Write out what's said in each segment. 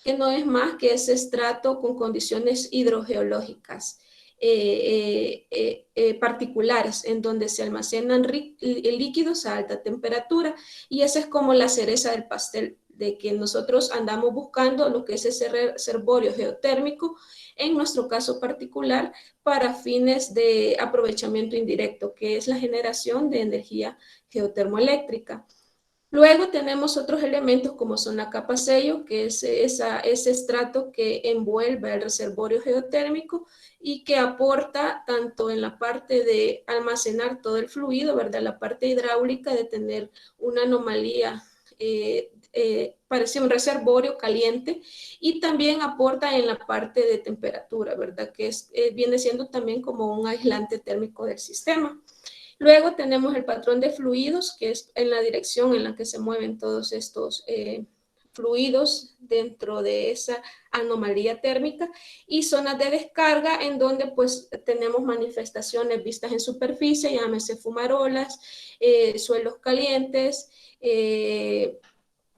que no es más que ese estrato con condiciones hidrogeológicas particulares, en donde se almacenan líquidos a alta temperatura, y esa es como la cereza del pastel, de que nosotros andamos buscando lo que es ese reservorio geotérmico, en nuestro caso particular, para fines de aprovechamiento indirecto, que es la generación de energía geotermoeléctrica. Luego tenemos otros elementos como son la capa sello, que es ese estrato que envuelve el reservorio geotérmico y que aporta tanto en la parte de almacenar todo el fluido, ¿verdad? La parte hidráulica de tener una anomalía, parece un reservorio caliente, y también aporta en la parte de temperatura, ¿verdad? Que viene siendo también como un aislante térmico del sistema. Luego tenemos el patrón de fluidos, que es en la dirección en la que se mueven todos estos fluidos dentro de esa anomalía térmica, y zonas de descarga en donde pues tenemos manifestaciones vistas en superficie, llámese fumarolas, suelos calientes,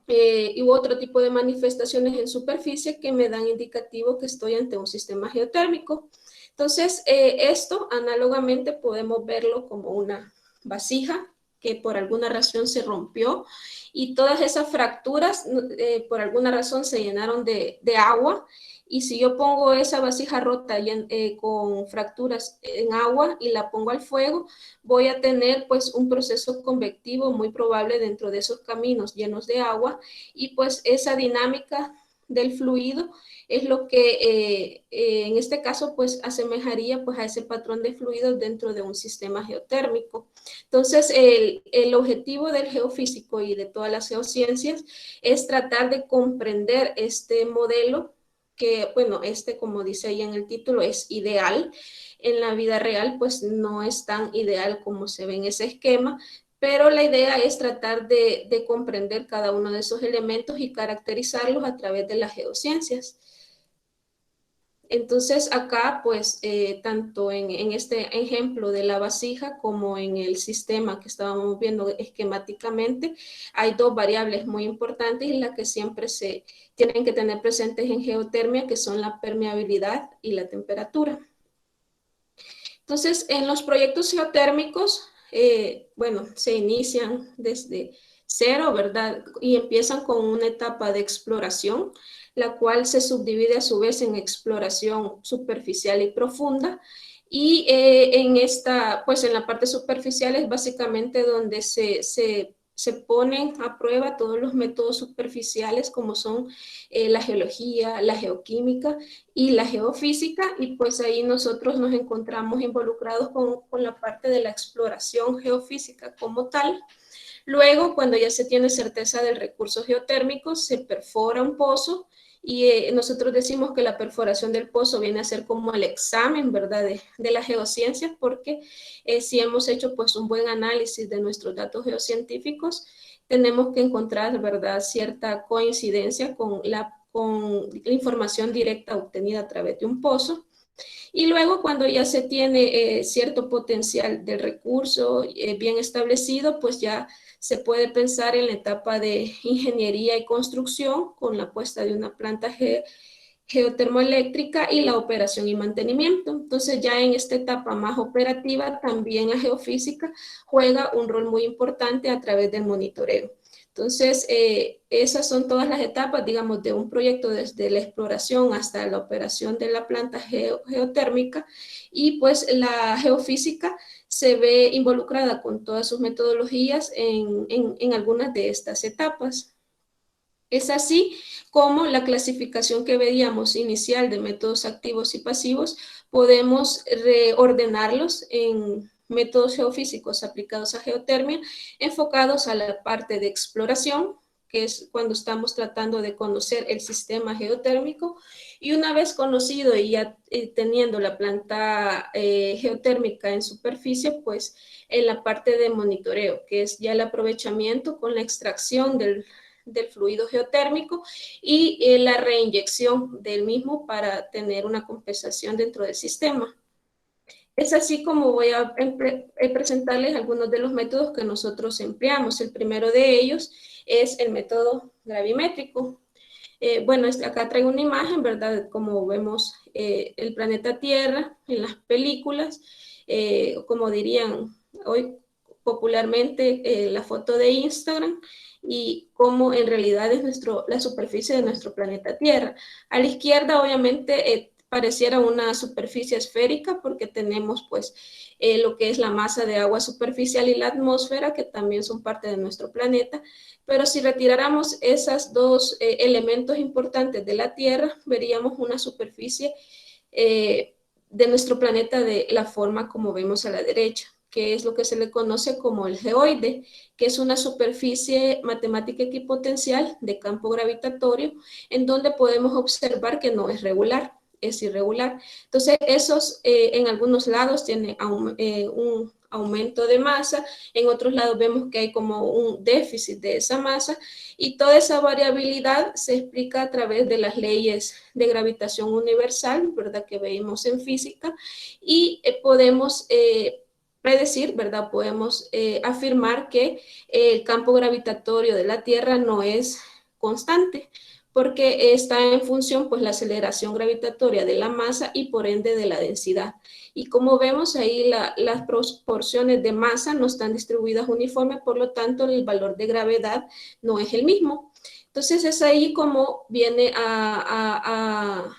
y otro tipo de manifestaciones en superficie que me dan indicativo que estoy ante un sistema geotérmico. Entonces, esto análogamente podemos verlo como una vasija que por alguna razón se rompió, y todas esas fracturas por alguna razón se llenaron de agua, y si yo pongo esa vasija rota con fracturas en agua y la pongo al fuego, voy a tener pues un proceso convectivo muy probable dentro de esos caminos llenos de agua, y pues esa dinámica del fluido es lo que en este caso pues asemejaría pues a ese patrón de fluidos dentro de un sistema geotérmico. Entonces el objetivo del geofísico y de todas las geociencias es tratar de comprender este modelo que, bueno, como dice ahí en el título, es ideal. En la vida real pues no es tan ideal como se ve en ese esquema, pero la idea es tratar de comprender cada uno de esos elementos y caracterizarlos a través de las geociencias. Entonces acá, pues, tanto en este ejemplo de la vasija como en el sistema que estábamos viendo esquemáticamente, hay dos variables muy importantes y las que siempre se tienen que tener presentes en geotermia, que son la permeabilidad y la temperatura. Entonces, en los proyectos geotérmicos, bueno, se inician desde cero, ¿verdad? Y empiezan con una etapa de exploración, la cual se subdivide a su vez en exploración superficial y profunda. Y pues en la parte superficial es básicamente donde se ponen a prueba todos los métodos superficiales como son la geología, la geoquímica y la geofísica, y pues ahí nosotros nos encontramos involucrados con la parte de la exploración geofísica como tal. Luego, cuando ya se tiene certeza del recurso geotérmico, se perfora un pozo, y nosotros decimos que la perforación del pozo viene a ser como el examen, ¿verdad?, de las geociencias, porque si hemos hecho pues un buen análisis de nuestros datos geocientíficos, tenemos que encontrar, ¿verdad?, cierta coincidencia con la información directa obtenida a través de un pozo. Y luego, cuando ya se tiene cierto potencial del recurso bien establecido, pues ya se puede pensar en la etapa de ingeniería y construcción con la puesta de una planta geotermoeléctrica y la operación y mantenimiento. Entonces, ya en esta etapa más operativa, también la geofísica juega un rol muy importante a través del monitoreo. Entonces, esas son todas las etapas, digamos, de un proyecto desde la exploración hasta la operación de la planta geotérmica, y pues la geofísica se ve involucrada con todas sus metodologías en algunas de estas etapas. Es así como la clasificación que veíamos inicial de métodos activos y pasivos, podemos reordenarlos en métodos geofísicos aplicados a geotermia, enfocados a la parte de exploración, que es cuando estamos tratando de conocer el sistema geotérmico, y una vez conocido y ya teniendo la planta geotérmica en superficie, pues en la parte de monitoreo, que es ya el aprovechamiento con la extracción del fluido geotérmico y la reinyección del mismo para tener una compensación dentro del sistema. Es así como voy a presentarles algunos de los métodos que nosotros empleamos. El primero de ellos es el método gravimétrico. Bueno, acá traigo una imagen, ¿verdad? Como vemos el planeta Tierra en las películas, como dirían hoy popularmente, la foto de Instagram, y cómo en realidad es la superficie de nuestro planeta Tierra. A la izquierda, obviamente, pareciera una superficie esférica porque tenemos pues lo que es la masa de agua superficial y la atmósfera, que también son parte de nuestro planeta. Pero si retiráramos esos dos elementos importantes de la Tierra, veríamos una superficie de nuestro planeta de la forma como vemos a la derecha, que es lo que se le conoce como el geoide, que es una superficie matemática equipotencial de campo gravitatorio, en donde podemos observar que no es regular, es irregular. Entonces, esos en algunos lados tienen un aumento de masa, en otros lados vemos que hay como un déficit de esa masa, y toda esa variabilidad se explica a través de las leyes de gravitación universal, ¿verdad? Que vemos en física, y podemos predecir, ¿verdad? Podemos afirmar que el campo gravitatorio de la Tierra no es constante, porque está en función, pues, la aceleración gravitatoria de la masa y por ende de la densidad. Y como vemos ahí, las proporciones de masa no están distribuidas uniforme, por lo tanto, el valor de gravedad no es el mismo. Entonces, es ahí como viene a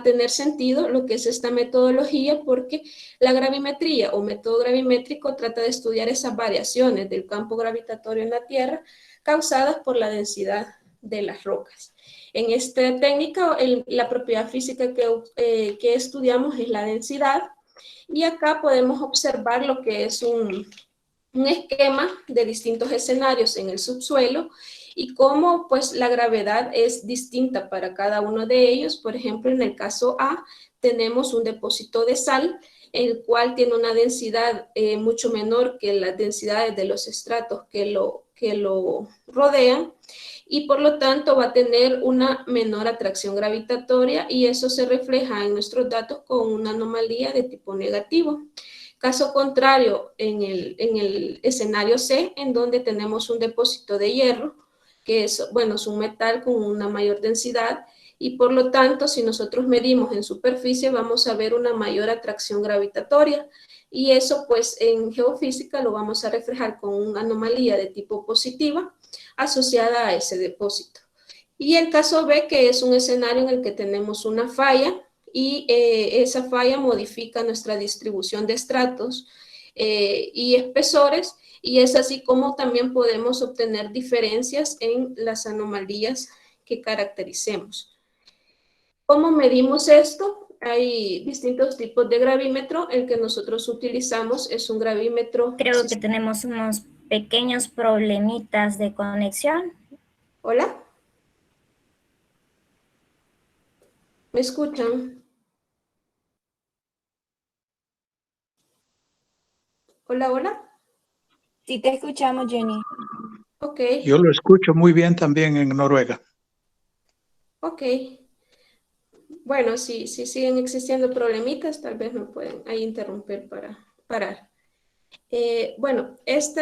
tener sentido lo que es esta metodología, porque la gravimetría o método gravimétrico trata de estudiar esas variaciones del campo gravitatorio en la Tierra causadas por la densidad de las rocas. En esta técnica, la propiedad física que estudiamos es la densidad, y acá podemos observar lo que es un esquema de distintos escenarios en el subsuelo y cómo pues la gravedad es distinta para cada uno de ellos. Por ejemplo, en el caso A tenemos un depósito de sal, el cual tiene una densidad mucho menor que las densidades de los estratos que lo rodean, y por lo tanto va a tener una menor atracción gravitatoria, y eso se refleja en nuestros datos con una anomalía de tipo negativo. Caso contrario, en el escenario C, en donde tenemos un depósito de hierro, que es, bueno, es un metal con una mayor densidad, y por lo tanto, si nosotros medimos en superficie, vamos a ver una mayor atracción gravitatoria, y eso pues en geofísica lo vamos a reflejar con una anomalía de tipo positiva asociada a ese depósito. Y el caso B, que es un escenario en el que tenemos una falla, y esa falla modifica nuestra distribución de estratos y espesores, y es así como también podemos obtener diferencias en las anomalías que caractericemos. ¿Cómo medimos esto? Hay distintos tipos de gravímetro. El que nosotros utilizamos es un gravímetro. Creo que tenemos unos pequeños problemitas de conexión. Hola, ¿me escuchan? Hola, hola. Sí, te escuchamos, Jenny. Ok, Yo lo escucho muy bien también en Noruega. ok. Bueno, si siguen existiendo problemitas, tal vez me pueden ahí interrumpir para parar. Bueno, estos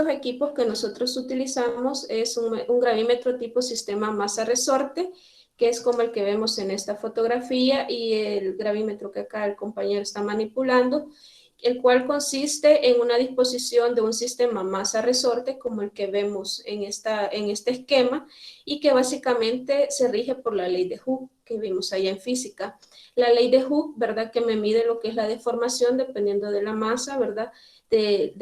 equipos que nosotros utilizamos es un gravímetro tipo sistema masa-resorte, que es como el que vemos en esta fotografía, y el gravímetro que acá el compañero está manipulando, el cual consiste en una disposición de un sistema masa-resorte como el que vemos en este esquema, y que básicamente se rige por la ley de Hooke que vimos allá en física. La ley de Hooke, ¿verdad? Que me mide lo que es la deformación dependiendo de la masa, ¿verdad? Que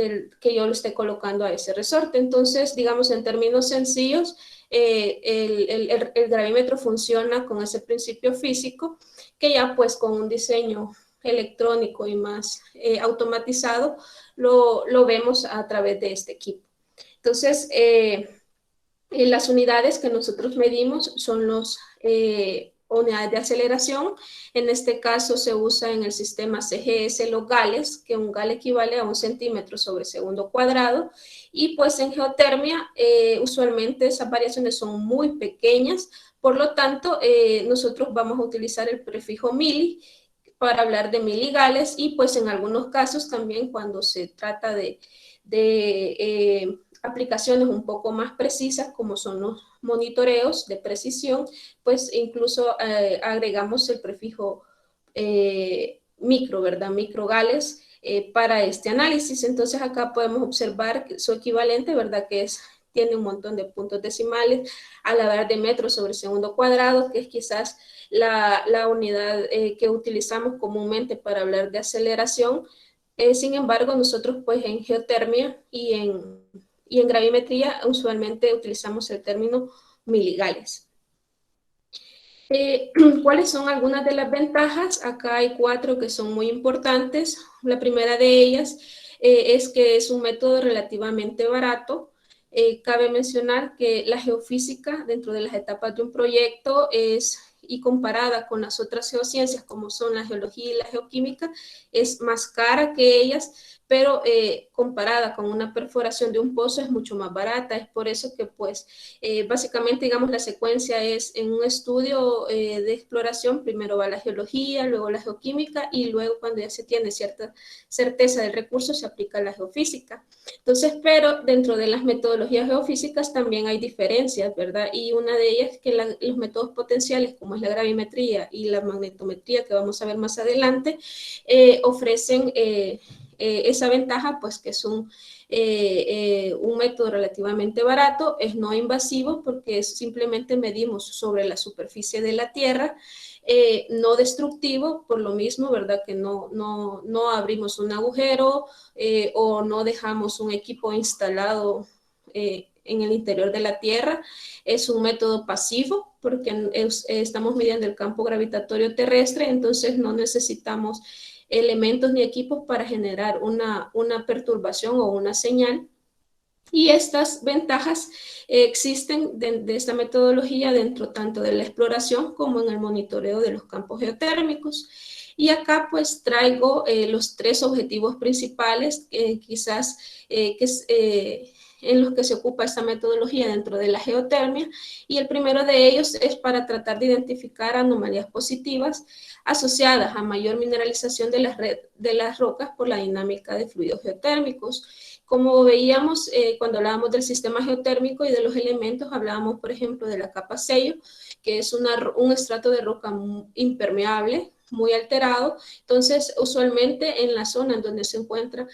yo le esté colocando a ese resorte. Entonces, digamos, en términos sencillos, el gravímetro funciona con ese principio físico, que ya pues con un diseño electrónico y más automatizado, lo vemos a través de este equipo. Entonces, las unidades que nosotros medimos son los unidades de aceleración. En este caso se usa en el sistema CGS los gales, que un gal equivale a 1 centímetro sobre segundo cuadrado, y pues en geotermia usualmente esas variaciones son muy pequeñas, por lo tanto nosotros vamos a utilizar el prefijo mili para hablar de miligales, y pues en algunos casos también cuando se trata de aplicaciones un poco más precisas, como son los monitoreos de precisión, pues incluso agregamos el prefijo micro, ¿verdad? Microgales para este análisis. Entonces acá podemos observar que su equivalente, ¿verdad? Que tiene un montón de puntos decimales al hablar de metros sobre segundo cuadrado, que es quizás la unidad que utilizamos comúnmente para hablar de aceleración. Sin embargo, nosotros pues en geotermia y en gravimetría usualmente utilizamos el término miligales. ¿Cuáles son algunas de las ventajas? Acá hay 4 que son muy importantes. La primera de ellas es que es un método relativamente barato. Cabe mencionar que la geofísica dentro de las etapas de un proyecto y comparada con las otras geociencias como son la geología y la geoquímica, es más cara que ellas, pero comparada con una perforación de un pozo es mucho más barata. Es por eso que pues básicamente digamos la secuencia es en un estudio de exploración, primero va la geología, luego la geoquímica y luego cuando ya se tiene cierta certeza del recurso se aplica la geofísica. Entonces, pero dentro de las metodologías geofísicas también hay diferencias, ¿verdad? Y una de ellas es que los métodos potenciales como es la gravimetría y la magnetometría que vamos a ver más adelante ofrecen esa ventaja, pues que es un método relativamente barato, es no invasivo porque simplemente medimos sobre la superficie de la Tierra, no destructivo, por lo mismo, ¿verdad? Que no abrimos un agujero o no dejamos un equipo instalado en el interior de la Tierra. Es un método pasivo porque estamos midiendo el campo gravitatorio terrestre, entonces no necesitamos elementos ni equipos para generar una perturbación o una señal. Y estas ventajas existen de esta metodología dentro tanto de la exploración como en el monitoreo de los campos geotérmicos. Y acá pues traigo los 3 objetivos principales quizás en los que se ocupa esta metodología dentro de la geotermia, y el primero de ellos es para tratar de identificar anomalías positivas asociadas a mayor mineralización de las rocas por la dinámica de fluidos geotérmicos. Como veíamos cuando hablábamos del sistema geotérmico y de los elementos, hablábamos por ejemplo de la capa sello, que es un estrato de roca impermeable, muy alterado. Entonces usualmente en la zona en donde se encuentra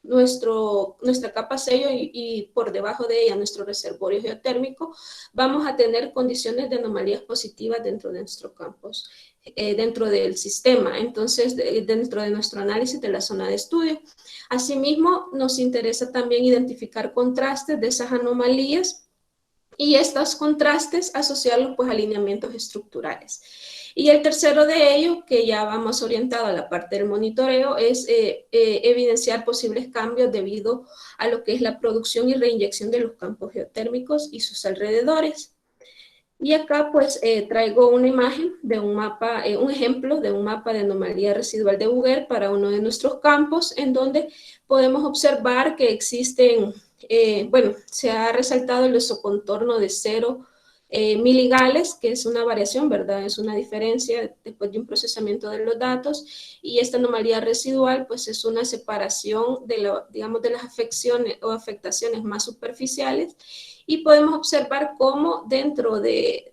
nuestra capa sello y por debajo de ella nuestro reservorio geotérmico, vamos a tener condiciones de anomalías positivas dentro de nuestros campos, dentro del sistema, entonces dentro de nuestro análisis de la zona de estudio. Asimismo, nos interesa también identificar contrastes de esas anomalías y estos contrastes asociarlos pues a alineamientos estructurales. Y el tercero de ellos, que ya vamos orientado a la parte del monitoreo, es evidenciar posibles cambios debido a lo que es la producción y reinyección de los campos geotérmicos y sus alrededores. Y acá pues traigo una imagen de un mapa, un ejemplo de un mapa de anomalía residual de Bouguer para uno de nuestros campos, en donde podemos observar que existen, bueno, se ha resaltado el isocontorno de 0 miligales, que es una variación, ¿verdad? Es una diferencia después de un procesamiento de los datos, y esta anomalía residual pues es una separación digamos, de las afecciones o afectaciones más superficiales, y podemos observar cómo dentro de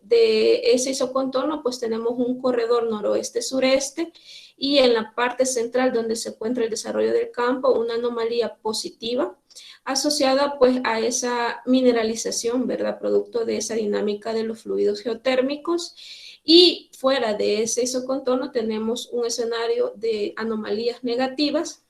ese isocontorno pues tenemos un corredor noroeste-sureste, y en la parte central donde se encuentra el desarrollo del campo una anomalía positiva asociada pues a esa mineralización, ¿verdad? Producto de esa dinámica de los fluidos geotérmicos. Y fuera de ese isocontorno tenemos un escenario de anomalías negativas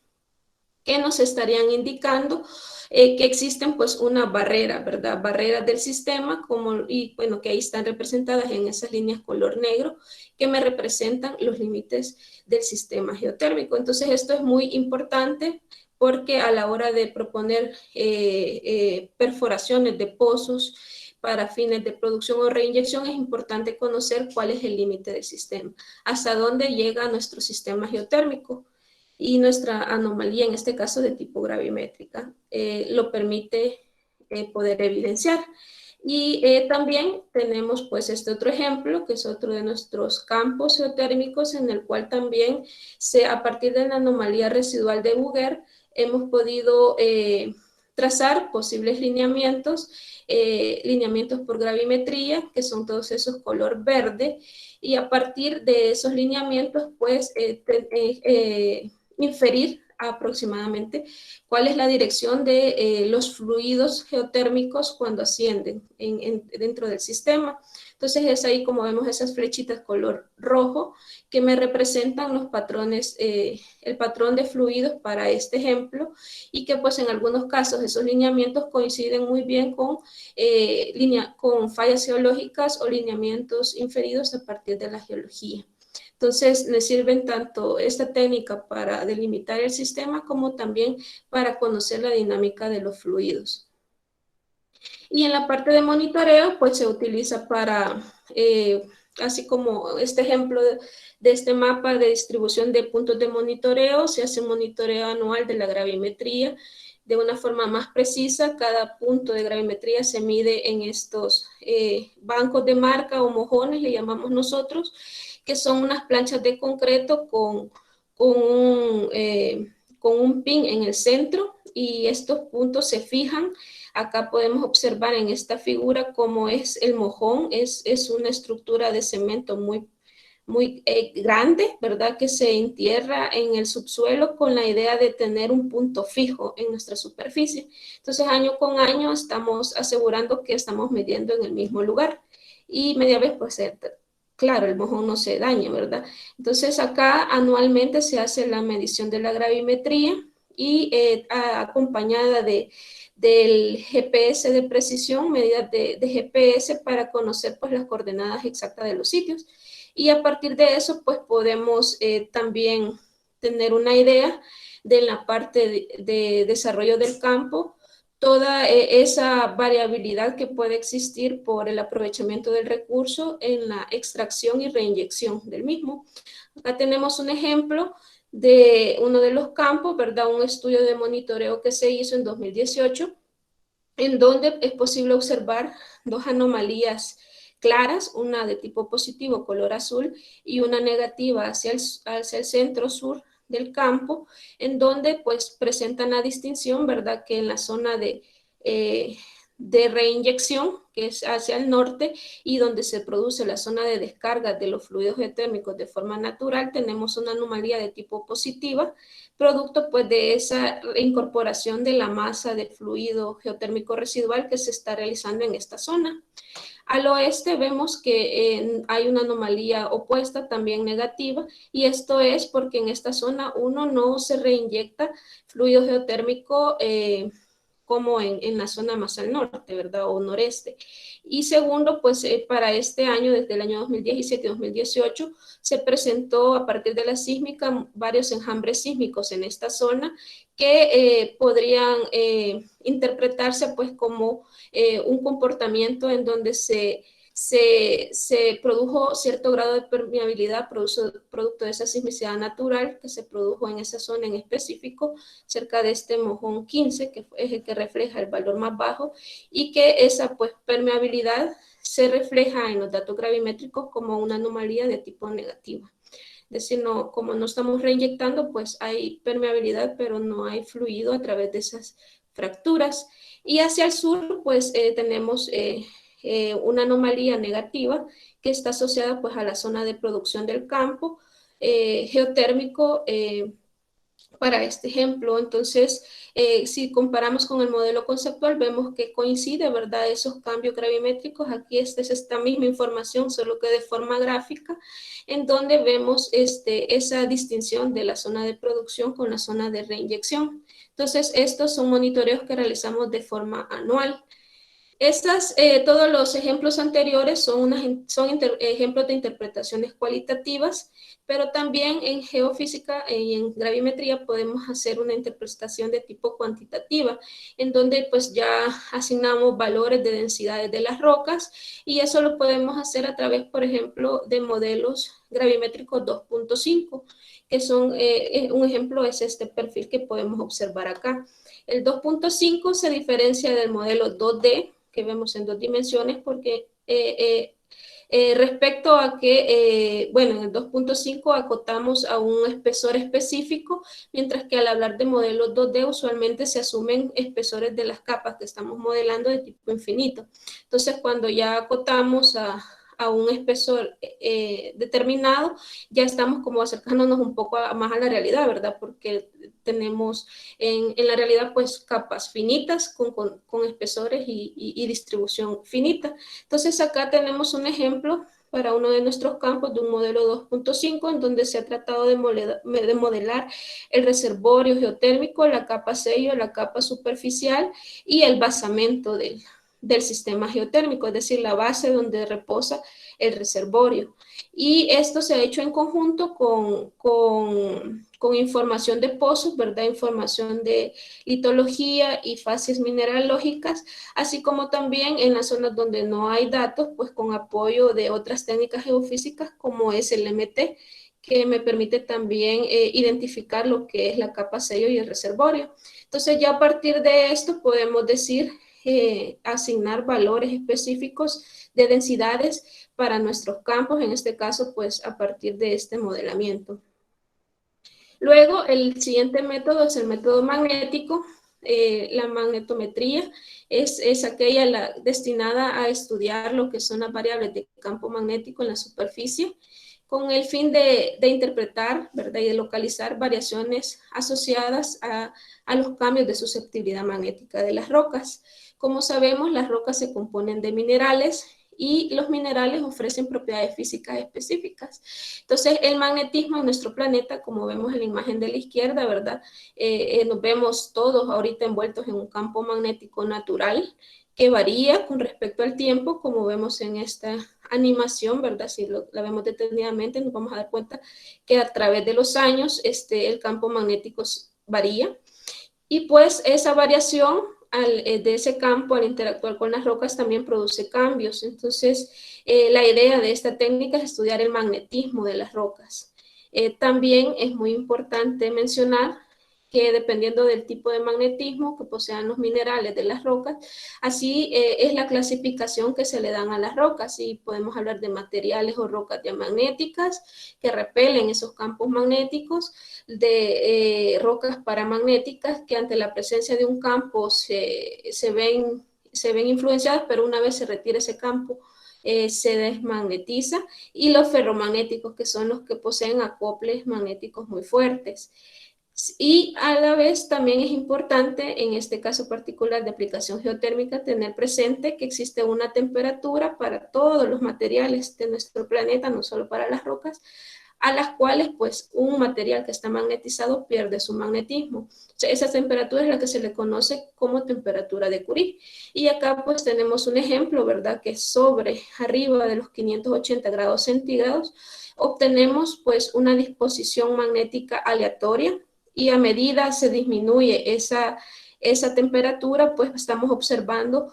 que nos estarían indicando que existen pues una barrera, ¿verdad? Barreras del sistema, y bueno, que ahí están representadas en esas líneas color negro, que me representan los límites del sistema geotérmico. Entonces esto es muy importante porque a la hora de proponer perforaciones de pozos para fines de producción o reinyección, es importante conocer cuál es el límite del sistema, hasta dónde llega nuestro sistema geotérmico. Y nuestra anomalía, en este caso de tipo gravimétrica, lo permite poder evidenciar. Y también tenemos pues este otro ejemplo, que es otro de nuestros campos geotérmicos, en el cual también a partir de la anomalía residual de Bouguer hemos podido trazar posibles lineamientos, lineamientos por gravimetría, que son todos esos color verde, y a partir de esos lineamientos, pues, inferir aproximadamente cuál es la dirección de los fluidos geotérmicos cuando ascienden dentro del sistema. Entonces es ahí como vemos esas flechitas color rojo que me representan los patrones, el patrón de fluidos para este ejemplo, y que pues en algunos casos esos lineamientos coinciden muy bien con fallas geológicas o lineamientos inferidos a partir de la geología. Entonces, me sirven tanto esta técnica para delimitar el sistema como también para conocer la dinámica de los fluidos. Y en la parte de monitoreo, pues se utiliza para, así como este ejemplo de este mapa de distribución de puntos de monitoreo, se hace un monitoreo anual de la gravimetría de una forma más precisa. Cada punto de gravimetría se mide en estos bancos de marca o mojones, le llamamos nosotros, que son unas planchas de concreto con un pin en el centro, y estos puntos se fijan. Acá podemos observar en esta figura cómo es el mojón, es una estructura de cemento muy grande, ¿verdad? Que se entierra en el subsuelo con la idea de tener un punto fijo en nuestra superficie. Entonces, año con año estamos asegurando que estamos midiendo en el mismo lugar, y media vez, pues, claro, el mojón no se daña, ¿verdad? Entonces, acá anualmente se hace la medición de la gravimetría, y acompañada del GPS de precisión, medidas de GPS para conocer pues las coordenadas exactas de los sitios. Y a partir de eso pues podemos también tener una idea de la parte de desarrollo del campo, toda esa variabilidad que puede existir por el aprovechamiento del recurso en la extracción y reinyección del mismo. Acá tenemos un ejemplo de uno de los campos, ¿verdad? Un estudio de monitoreo que se hizo en 2018, en donde es posible observar dos anomalías claras, una de tipo positivo, color azul, y una negativa hacia el centro sur del campo, en donde pues presentan la distinción, ¿verdad? Que en la zona de reinyección, que es hacia el norte, y donde se produce la zona de descarga de los fluidos geotérmicos de forma natural, tenemos una anomalía de tipo positiva, producto pues de esa incorporación de la masa de fluido geotérmico residual que se está realizando en esta zona. Al oeste vemos que hay una anomalía opuesta, también negativa, y esto es porque en esta zona uno no se reinyecta fluido geotérmico como en la zona más al norte, ¿verdad? O noreste. Y segundo, pues para este año, desde el año 2017 y 2018, se presentó a partir de la sísmica varios enjambres sísmicos en esta zona que podrían interpretarse pues como un comportamiento en donde se produjo cierto grado de permeabilidad producto de esa sismicidad natural que se produjo en esa zona en específico, cerca de este mojón 15, que es el que refleja el valor más bajo, y que esa pues permeabilidad se refleja en los datos gravimétricos como una anomalía de tipo negativa. Es decir, no, como no estamos reinyectando, pues hay permeabilidad, pero no hay fluido a través de esas fracturas. Y hacia el sur, pues tenemos una anomalía negativa que está asociada pues a la zona de producción del campo geotérmico para este ejemplo. Entonces, si comparamos con el modelo conceptual, vemos que coincide, ¿verdad? Esos cambios gravimétricos. Aquí es esta misma información, solo que de forma gráfica, en donde vemos esa distinción de la zona de producción con la zona de reinyección. Entonces, estos son monitoreos que realizamos de forma anual. Todos los ejemplos anteriores son ejemplos de interpretaciones cualitativas, pero también en geofísica y en gravimetría podemos hacer una interpretación de tipo cuantitativa, en donde pues ya asignamos valores de densidades de las rocas, y eso lo podemos hacer a través, por ejemplo, de modelos gravimétricos 2.5, que son, un ejemplo es este perfil que podemos observar acá. El 2.5 se diferencia del modelo 2D, que vemos en dos dimensiones, porque Respecto a que, bueno, en el 2.5 acotamos a un espesor específico, mientras que al hablar de modelos 2D usualmente se asumen espesores de las capas que estamos modelando de tipo infinito. Entonces, cuando ya acotamos a un espesor determinado, ya estamos como acercándonos un poco más a la realidad, ¿verdad? Porque tenemos en la realidad pues capas finitas con espesores y distribución finita. Entonces acá tenemos un ejemplo para uno de nuestros campos de un modelo 2.5 en donde se ha tratado de modelar el reservorio geotérmico, la capa sello, la capa superficial y el basamento del sistema geotérmico, es decir, la base donde reposa el reservorio. Y esto se ha hecho en conjunto con información de pozos, ¿verdad? Información de litología y fases mineralógicas, así como también en las zonas donde no hay datos, pues con apoyo de otras técnicas geofísicas como es el MT, que me permite también identificar lo que es la capa sello y el reservorio. Entonces ya a partir de esto podemos decir asignar valores específicos de densidades para nuestros campos, en este caso, pues a partir de este modelamiento. Luego, el siguiente método es el método magnético. La magnetometría es aquella destinada a estudiar lo que son las variables de campo magnético en la superficie, con el fin de interpretar, ¿verdad? Y de localizar variaciones asociadas a los cambios de susceptibilidad magnética de las rocas. Como sabemos, las rocas se componen de minerales y los minerales ofrecen propiedades físicas específicas. Entonces, el magnetismo en nuestro planeta, como vemos en la imagen de la izquierda, ¿verdad? Nos vemos todos ahorita envueltos en un campo magnético natural que varía con respecto al tiempo, como vemos en esta animación, ¿verdad? Si la vemos detenidamente, nos vamos a dar cuenta que a través de los años el campo magnético varía. Y pues esa variación de ese campo al interactuar con las rocas también produce cambios. Entonces, la idea de esta técnica es estudiar el magnetismo de las rocas. También es muy importante mencionar que dependiendo del tipo de magnetismo que posean los minerales de las rocas, así es la clasificación que se le dan a las rocas. Y podemos hablar de materiales o rocas diamagnéticas que repelen esos campos magnéticos, de rocas paramagnéticas que ante la presencia de un campo se ven influenciadas, pero una vez se retira ese campo, se desmagnetiza, y los ferromagnéticos, que son los que poseen acoples magnéticos muy fuertes. Y a la vez también es importante, en este caso particular de aplicación geotérmica, tener presente que existe una temperatura para todos los materiales de nuestro planeta, no solo para las rocas, a las cuales pues un material que está magnetizado pierde su magnetismo. O sea, esa temperatura es la que se le conoce como temperatura de Curie. Y acá pues tenemos un ejemplo, ¿verdad? Que arriba de los 580 grados centígrados, obtenemos pues una disposición magnética aleatoria, y a medida se disminuye esa temperatura, pues estamos observando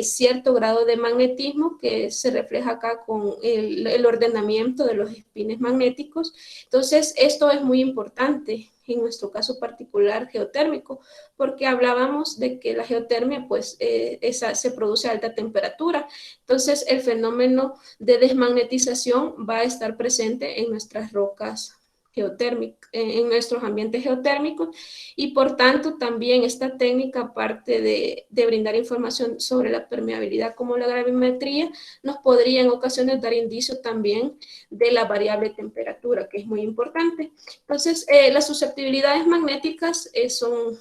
cierto grado de magnetismo que se refleja acá con el ordenamiento de los espines magnéticos. Entonces, esto es muy importante en nuestro caso particular geotérmico, porque hablábamos de que la geotermia pues se produce a alta temperatura. Entonces, el fenómeno de desmagnetización va a estar presente en nuestras rocas geotérmicas, en nuestros ambientes geotérmicos, y por tanto también esta técnica, aparte de brindar información sobre la permeabilidad como la gravimetría, nos podría en ocasiones dar indicios también de la variable temperatura, que es muy importante. Entonces, las susceptibilidades magnéticas son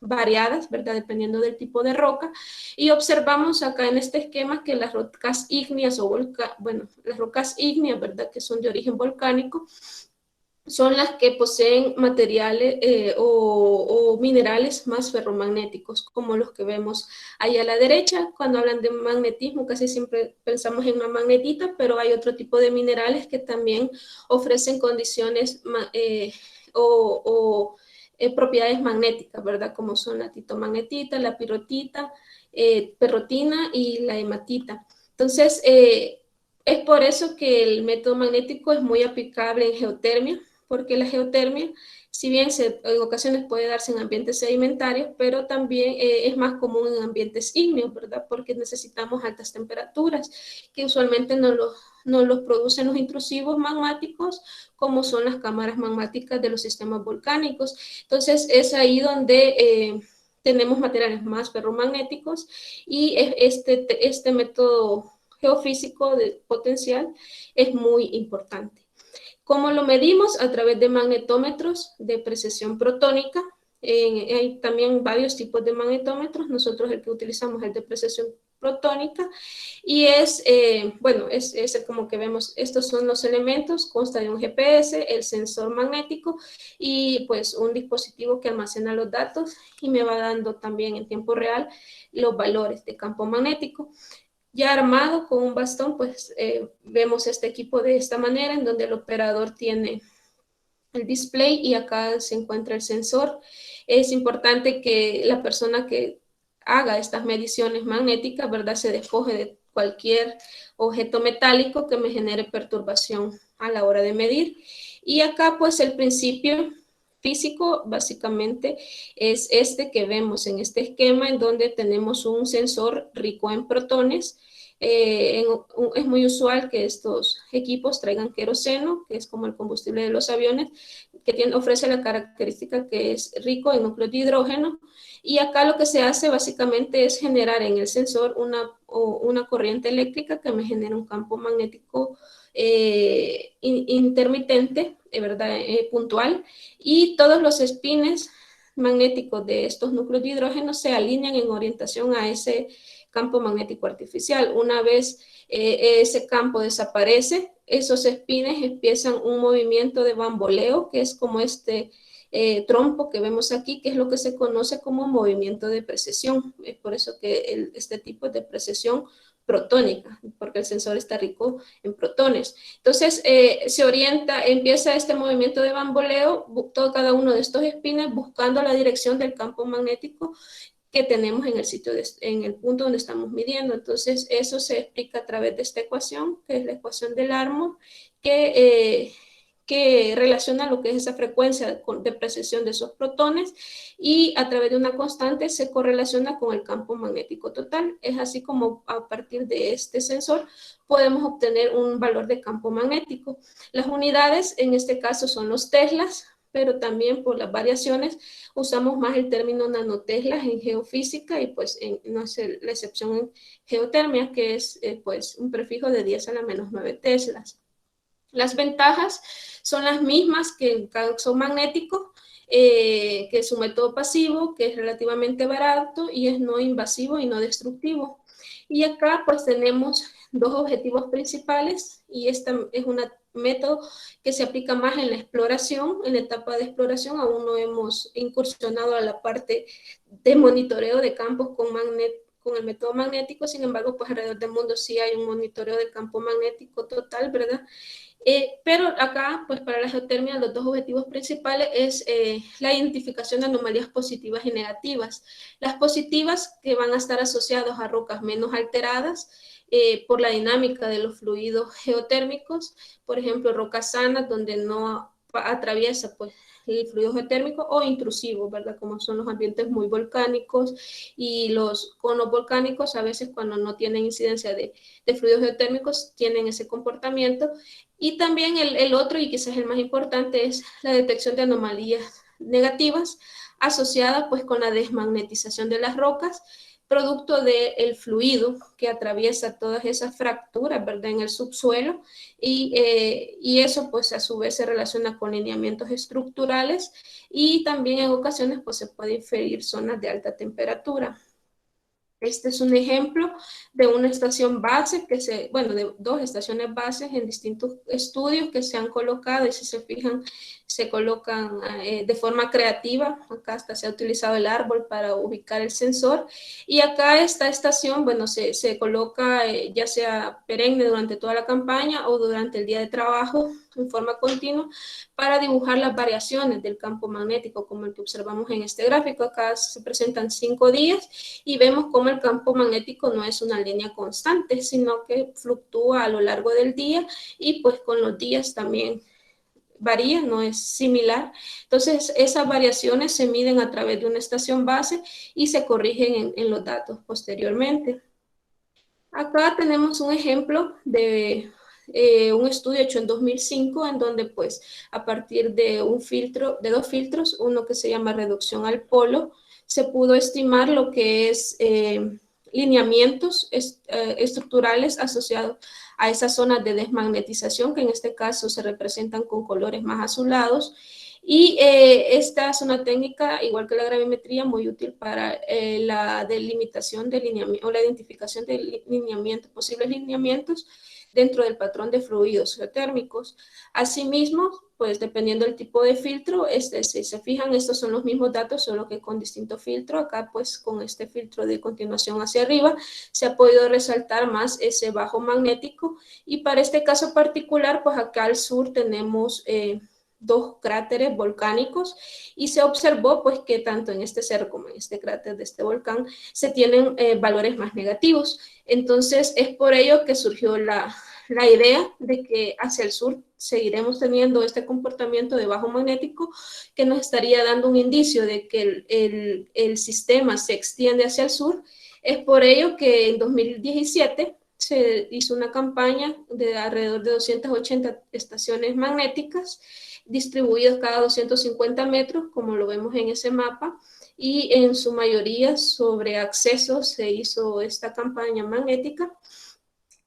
variadas, ¿verdad? Dependiendo del tipo de roca, y observamos acá en este esquema que las rocas ígneas las rocas ígneas, ¿verdad? Que son de origen volcánico, son las que poseen materiales o minerales más ferromagnéticos, como los que vemos ahí a la derecha. Cuando hablan de magnetismo, casi siempre pensamos en una magnetita, pero hay otro tipo de minerales que también ofrecen condiciones propiedades magnéticas, ¿verdad? Como son la titomagnetita, la pirrotita, perrotina y la hematita. Entonces, es por eso que el método magnético es muy aplicable en geotermia, porque la geotermia, si bien en ocasiones puede darse en ambientes sedimentarios, pero también es más común en ambientes ígneos, ¿verdad? Porque necesitamos altas temperaturas, que usualmente nos los producen los intrusivos magmáticos, como son las cámaras magmáticas de los sistemas volcánicos. Entonces, es ahí donde tenemos materiales más ferromagnéticos y este método geofísico de potencial es muy importante. ¿Cómo lo medimos? A través de magnetómetros de precesión protónica. Hay también varios tipos de magnetómetros. Nosotros el que utilizamos es de precesión protónica y bueno, es como que vemos, estos son los elementos, consta de un GPS, el sensor magnético y pues un dispositivo que almacena los datos y me va dando también en tiempo real los valores de campo magnético. Ya armado con un bastón, pues vemos este equipo de esta manera, en donde el operador tiene el display y acá se encuentra el sensor. Es importante que la persona que haga estas mediciones magnéticas, ¿verdad?, se despoje de cualquier objeto metálico que me genere perturbación a la hora de medir. Y acá, pues, el principio físico básicamente es este que vemos en este esquema, en donde tenemos un sensor rico en protones. Es muy usual que estos equipos traigan queroseno, que es como el combustible de los aviones, que ofrece la característica que es rico en núcleos de hidrógeno. Y acá lo que se hace básicamente es generar en el sensor una corriente eléctrica que me genera un campo magnético intermitente, ¿verdad? Puntual, y todos los espines magnéticos de estos núcleos de hidrógeno se alinean en orientación a ese campo magnético artificial. Una vez ese campo desaparece, esos espines empiezan un movimiento de bamboleo, que es como este trompo que vemos aquí, que es lo que se conoce como movimiento de precesión. Es por eso que este tipo es de precesión protónica, porque el sensor está rico en protones. Entonces, se orienta, empieza este movimiento de bamboleo, cada uno de estos espines buscando la dirección del campo magnético que tenemos en el sitio, en el punto donde estamos midiendo. Entonces, eso se explica a través de esta ecuación, que es la ecuación del Larmor, que relaciona lo que es esa frecuencia de precesión de esos protones y a través de una constante se correlaciona con el campo magnético total. Es así como a partir de este sensor podemos obtener un valor de campo magnético. Las unidades en este caso son los teslas, pero también por las variaciones usamos más el término nanoteslas en geofísica y pues no es la excepción en geotermia, que es pues un prefijo de 10 a la menos 9 teslas. Las ventajas son las mismas que en caso magnético, que es un método pasivo, que es relativamente barato y es no invasivo y no destructivo. Y acá pues tenemos dos objetivos principales y este es un método que se aplica más en la exploración, en la etapa de exploración. Aún no hemos incursionado a la parte de monitoreo de campos con el método magnético, sin embargo, pues alrededor del mundo sí hay un monitoreo del campo magnético total, ¿verdad? Pero acá, pues para la geotermia, los dos objetivos principales es la identificación de anomalías positivas y negativas. Las positivas que van a estar asociadas a rocas menos alteradas por la dinámica de los fluidos geotérmicos, por ejemplo, rocas sanas donde no atraviesa pues el fluido geotérmico, o intrusivo, ¿verdad? Como son los ambientes muy volcánicos y los conos volcánicos, a veces cuando no tienen incidencia de fluidos geotérmicos, tienen ese comportamiento. Y también el otro, y quizás el más importante, es la detección de anomalías negativas asociadas pues con la desmagnetización de las rocas, producto del fluido que atraviesa todas esas fracturas, ¿verdad?, en el subsuelo, y eso pues a su vez se relaciona con lineamientos estructurales y también en ocasiones pues se puede inferir zonas de alta temperatura. Este es un ejemplo de una estación base, de dos estaciones bases en distintos estudios que se han colocado, y si se fijan, se colocan de forma creativa. Acá hasta se ha utilizado el árbol para ubicar el sensor. Y acá esta estación, bueno, se coloca ya sea perenne durante toda la campaña o durante el día de trabajo en forma continua para dibujar las variaciones del campo magnético, como el que observamos en este gráfico. Acá se presentan 5 días y vemos cómo el campo magnético no es una línea constante, sino que fluctúa a lo largo del día y pues con los días también varía, no es similar. Entonces, esas variaciones se miden a través de una estación base y se corrigen en los datos posteriormente. Acá tenemos un ejemplo de un estudio hecho en 2005 en donde pues a partir de dos filtros, uno que se llama reducción al polo, se pudo estimar lo que es lineamientos estructurales asociados a esas zonas de desmagnetización, que en este caso se representan con colores más azulados. Y esta es una técnica, igual que la gravimetría, muy útil para la delimitación de lineamiento o la identificación de posibles lineamientos dentro del patrón de fluidos geotérmicos. Asimismo, pues dependiendo del tipo de filtro, si se fijan, estos son los mismos datos, solo que con distinto filtro. Acá, pues con este filtro de continuación hacia arriba, se ha podido resaltar más ese bajo magnético. Y para este caso particular, pues acá al sur tenemos dos cráteres volcánicos y se observó pues que tanto en este cerro como en este cráter de este volcán se tienen valores más negativos. Entonces es por ello que surgió la idea de que hacia el sur seguiremos teniendo este comportamiento de bajo magnético que nos estaría dando un indicio de que el sistema se extiende hacia el sur. Es por ello que en 2017 se hizo una campaña de alrededor de 280 estaciones magnéticas distribuidos cada 250 metros, como lo vemos en ese mapa, y en su mayoría sobre accesos se hizo esta campaña magnética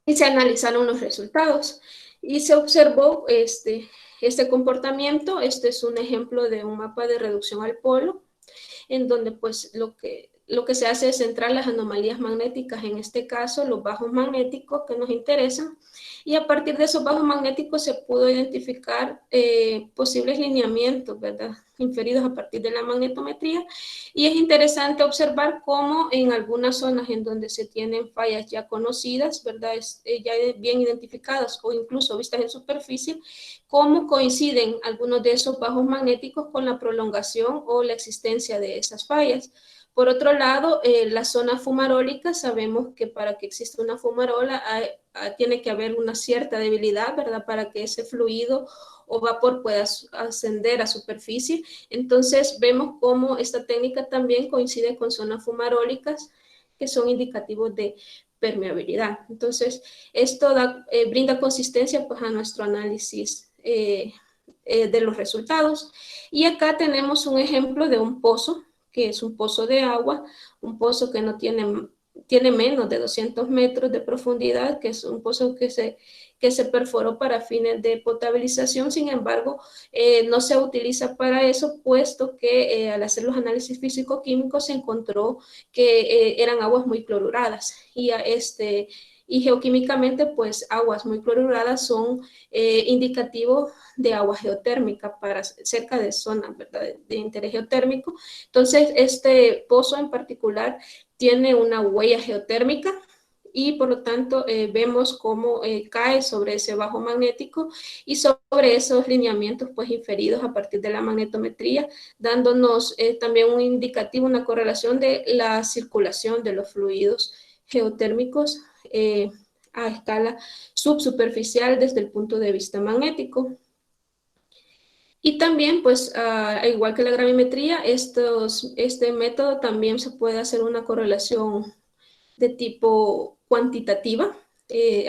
y se analizaron los resultados. Y se observó este comportamiento. Este es un ejemplo de un mapa de reducción al polo, en donde pues lo que se hace es centrar las anomalías magnéticas, en este caso los bajos magnéticos que nos interesan, y a partir de esos bajos magnéticos se pudo identificar posibles lineamientos, ¿verdad?, inferidos a partir de la magnetometría, y es interesante observar cómo en algunas zonas en donde se tienen fallas ya conocidas, ¿verdad?, ya bien identificadas o incluso vistas en superficie, cómo coinciden algunos de esos bajos magnéticos con la prolongación o la existencia de esas fallas. Por otro lado, la zona fumarólica, sabemos que para que exista una fumarola tiene que haber una cierta debilidad, ¿verdad?, para que ese fluido o vapor pueda ascender a superficie. Entonces vemos cómo esta técnica también coincide con zonas fumarólicas que son indicativos de permeabilidad. Entonces esto brinda consistencia pues a nuestro análisis de los resultados. Y acá tenemos un ejemplo de un pozo, que es un pozo de agua, un pozo que no tiene menos de 200 metros de profundidad, que es un pozo que se perforó para fines de potabilización. Sin embargo, no se utiliza para eso, puesto que al hacer los análisis físico-químicos se encontró que eran aguas muy cloruradas, y geoquímicamente, pues aguas muy cloruradas son indicativos de agua geotérmica para cerca de zonas, ¿verdad?, de interés geotérmico. Entonces, este pozo en particular tiene una huella geotérmica y por lo tanto vemos cómo cae sobre ese bajo magnético y sobre esos lineamientos pues inferidos a partir de la magnetometría, dándonos también un indicativo, una correlación de la circulación de los fluidos geotérmicos a escala subsuperficial desde el punto de vista magnético. Y también, pues, igual que la gravimetría, este método también se puede hacer una correlación de tipo cuantitativa.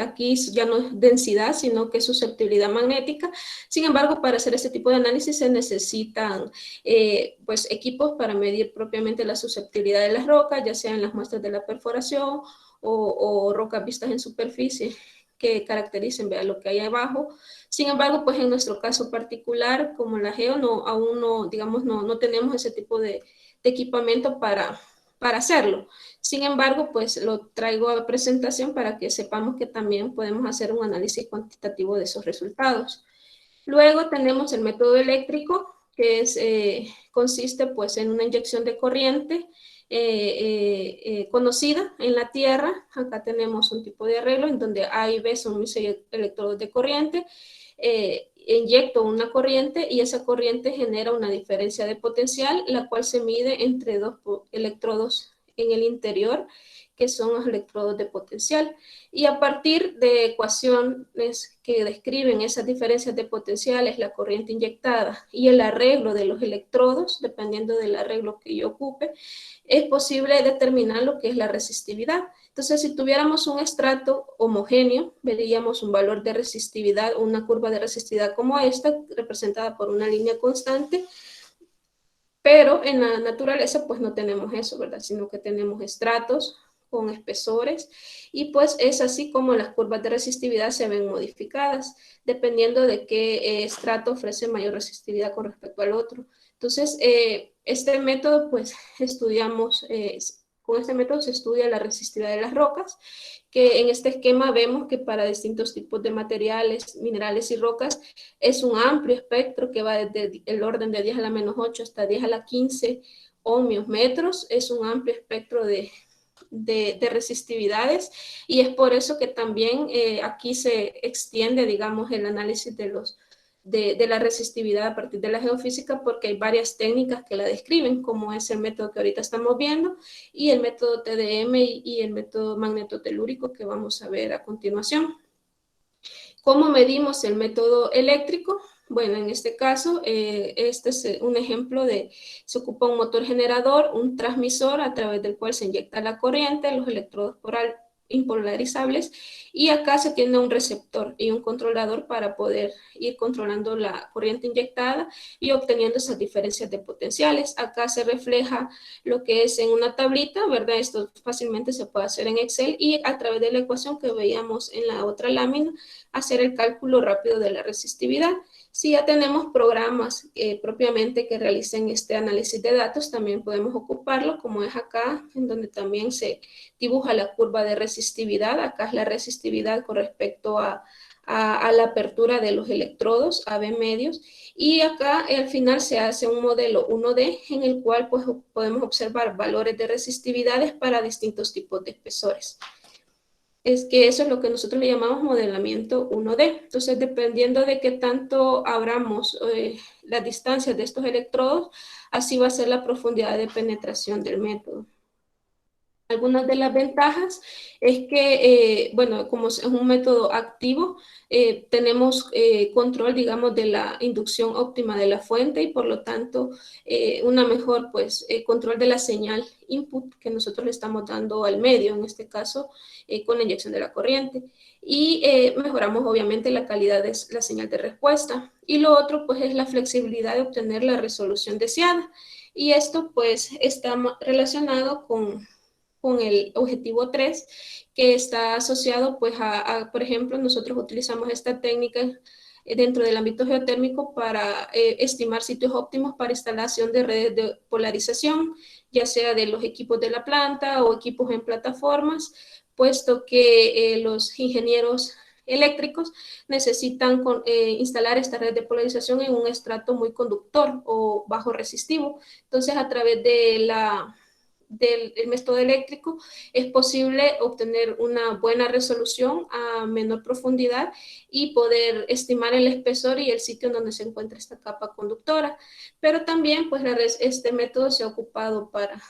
Aquí ya no es densidad, sino que es susceptibilidad magnética. Sin embargo, para hacer este tipo de análisis se necesitan pues, equipos para medir propiamente la susceptibilidad de las rocas, ya sean las muestras de la perforación o rocas vistas en superficie que caractericen, vea, lo que hay abajo. Sin embargo, pues en nuestro caso particular, como la geo, aún no, digamos, no tenemos ese tipo de equipamiento para hacerlo. Sin embargo, pues lo traigo a presentación para que sepamos que también podemos hacer un análisis cuantitativo de esos resultados. Luego tenemos el método eléctrico, que consiste pues en una inyección de corriente conocida en la Tierra. Acá tenemos un tipo de arreglo en donde A y B son mis electrodos de corriente. Inyecto una corriente y esa corriente genera una diferencia de potencial, la cual se mide entre dos electrodos en el interior que son los electrodos de potencial. Y a partir de ecuaciones que describen esas diferencias de potenciales, la corriente inyectada y el arreglo de los electrodos, dependiendo del arreglo que yo ocupe, es posible determinar lo que es la resistividad. Entonces, si tuviéramos un estrato homogéneo, veríamos un valor de resistividad, una curva de resistividad como esta, representada por una línea constante, pero en la naturaleza pues no tenemos eso, ¿verdad? Sino que tenemos estratos con espesores y pues es así como las curvas de resistividad se ven modificadas, dependiendo de qué estrato ofrece mayor resistividad con respecto al otro. Entonces, este método pues estudiamos, con este método se estudia la resistividad de las rocas, que en este esquema vemos que para distintos tipos de materiales, minerales y rocas, es un amplio espectro que va desde el orden de 10 a la menos 8 hasta 10 a la 15 ohmios metros, es un amplio espectro de resistividades, y es por eso que también aquí se extiende, digamos, el análisis de la resistividad a partir de la geofísica, porque hay varias técnicas que la describen, como es el método que ahorita estamos viendo, y el método TDM y el método magnetotelúrico que vamos a ver a continuación. ¿Cómo medimos el método eléctrico? Bueno, en este caso, este es un ejemplo se ocupa un motor generador, un transmisor a través del cual se inyecta la corriente, los electrodos impolarizables, y acá se tiene un receptor y un controlador para poder ir controlando la corriente inyectada y obteniendo esas diferencias de potenciales. Acá se refleja lo que es en una tablita, ¿verdad? Esto fácilmente se puede hacer en Excel, y a través de la ecuación que veíamos en la otra lámina, hacer el cálculo rápido de la resistividad. Si ya tenemos programas propiamente que realicen este análisis de datos, también podemos ocuparlo, como es acá, en donde también se dibuja la curva de resistividad. Acá es la resistividad con respecto a la apertura de los electrodos AB medios, y acá al final se hace un modelo 1D en el cual pues, podemos observar valores de resistividades para distintos tipos de espesores. Es que eso es lo que nosotros le llamamos modelamiento 1D. Entonces, dependiendo de qué tanto abramos las distancias de estos electrodos, así va a ser la profundidad de penetración del método. Algunas de las ventajas es que, bueno, como es un método activo, tenemos control, digamos, de la inducción óptima de la fuente, y por lo tanto, una mejor, pues, control de la señal input que nosotros le estamos dando al medio, en este caso, con la inyección de la corriente. Y mejoramos, obviamente, la calidad de la señal de respuesta. Y lo otro, pues, es la flexibilidad de obtener la resolución deseada. Y esto, pues, está relacionado con el objetivo 3, que está asociado, pues, por ejemplo, nosotros utilizamos esta técnica dentro del ámbito geotérmico para estimar sitios óptimos para instalación de redes de polarización, ya sea de los equipos de la planta o equipos en plataformas, puesto que los ingenieros eléctricos necesitan instalar esta red de polarización en un estrato muy conductor o bajo resistivo. Entonces, a través del método eléctrico es posible obtener una buena resolución a menor profundidad y poder estimar el espesor y el sitio en donde se encuentra esta capa conductora. Pero también, pues, este método se ha ocupado para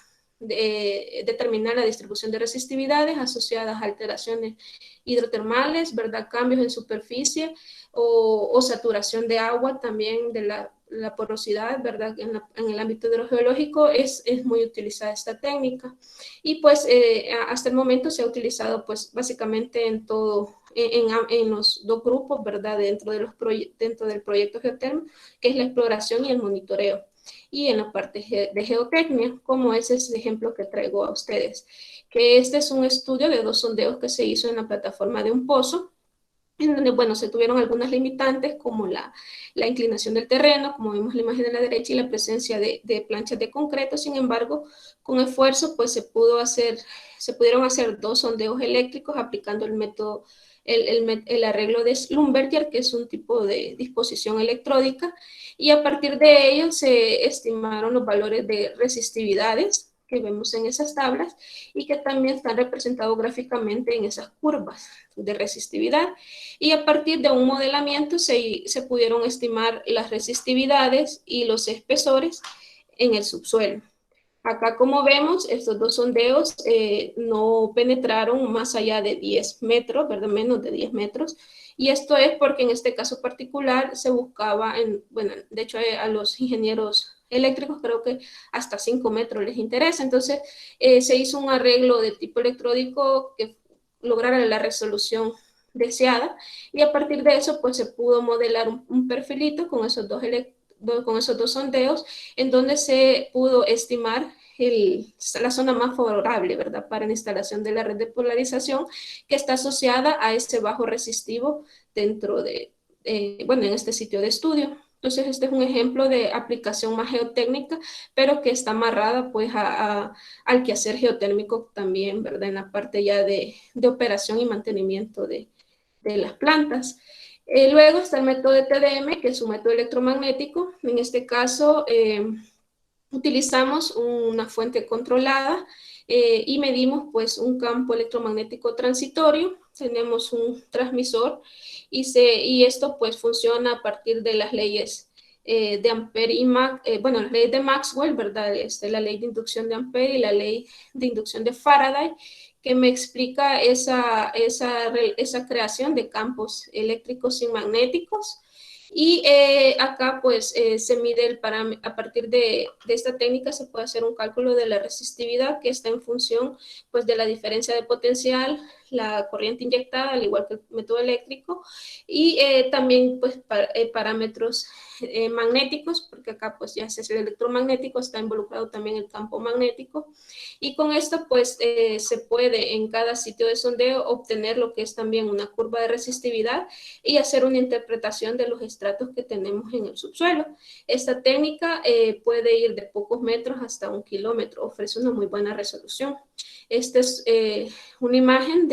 determinar la distribución de resistividades asociadas a alteraciones hidrotermales, ¿verdad? Cambios en superficie o saturación de agua, también de la porosidad, ¿verdad? En el ámbito hidrogeológico es muy utilizada esta técnica. Y pues hasta el momento se ha utilizado pues básicamente en todo, en los dos grupos, ¿verdad? Dentro del proyecto geotérmico, que es la exploración y el monitoreo. Y en la parte de geotecnia, como es ese ejemplo que traigo a ustedes, que este es un estudio de 2 sondeos que se hizo en la plataforma de un pozo, en donde, bueno, se tuvieron algunas limitantes como la inclinación del terreno, como vemos en la imagen de la derecha, y la presencia de planchas de concreto. Sin embargo, con esfuerzo, pues se pudieron hacer 2 sondeos eléctricos aplicando el método, el arreglo de Schlumberger, que es un tipo de disposición electródica, y a partir de ello se estimaron los valores de resistividades que vemos en esas tablas y que también están representados gráficamente en esas curvas de resistividad. Y a partir de un modelamiento se pudieron estimar las resistividades y los espesores en el subsuelo. Acá, como vemos, estos dos sondeos no penetraron más allá de 10 metros, ¿verdad? Menos de 10 metros. Y esto es porque en este caso particular se buscaba, bueno, de hecho a los ingenieros eléctricos creo que hasta 5 metros les interesa. Entonces se hizo un arreglo de tipo electrónico que lograra la resolución deseada, y a partir de eso pues se pudo modelar un perfilito con esos dos sondeos, en donde se pudo estimar la zona más favorable, ¿verdad?, para la instalación de la red de polarización, que está asociada a ese bajo resistivo dentro de, bueno, en este sitio de estudio. Entonces, este es un ejemplo de aplicación más geotécnica, pero que está amarrada pues al quehacer geotérmico también, ¿verdad?, en la parte ya de operación y mantenimiento de las plantas. Luego está el método de TDM, que es un método electromagnético. En este caso, utilizamos una fuente controlada y medimos pues un campo electromagnético transitorio. Tenemos un transmisor y esto pues funciona a partir de las leyes de Ampere y bueno, las leyes de Maxwell, ¿verdad? La ley de inducción de Ampere y la ley de inducción de Faraday, que me explica esa creación de campos eléctricos y magnéticos. Y acá pues se mide el parámetro, a partir de esta técnica se puede hacer un cálculo de la resistividad, que está en función pues de la diferencia de potencial, la corriente inyectada, al igual que el método eléctrico, y también pues parámetros magnéticos, porque acá pues ya es el electromagnético, está involucrado también el campo magnético, y con esto pues se puede en cada sitio de sondeo obtener lo que es también una curva de resistividad y hacer una interpretación de los estratos que tenemos en el subsuelo. Esta técnica puede ir de pocos metros hasta 1 kilómetro, ofrece una muy buena resolución. Esta es una imagen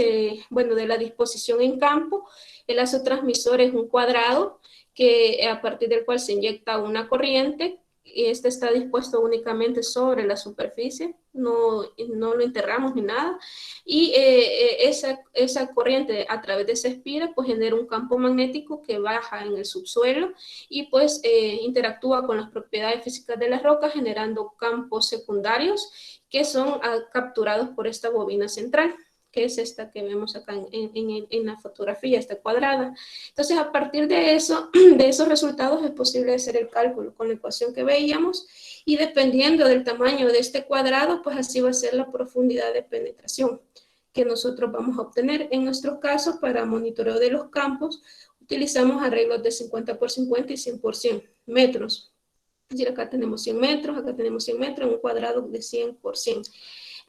bueno, de la disposición en campo. El lazo transmisor es un cuadrado a partir del cual se inyecta una corriente, y este está dispuesto únicamente sobre la superficie, no lo enterramos ni nada, y esa corriente a través de esa espira pues genera un campo magnético que baja en el subsuelo y pues interactúa con las propiedades físicas de las rocas, generando campos secundarios que son capturados por esta bobina central, que es esta que vemos acá en la fotografía, esta cuadrada. Entonces, a partir de eso, de esos resultados, es posible hacer el cálculo con la ecuación que veíamos, y dependiendo del tamaño de este cuadrado, pues así va a ser la profundidad de penetración que nosotros vamos a obtener. En nuestro caso, para monitoreo de los campos, utilizamos arreglos de 50 por 50 y 100 por 100 metros. Es decir, acá tenemos 100 metros, acá tenemos 100 metros, en un cuadrado de 100 por 100.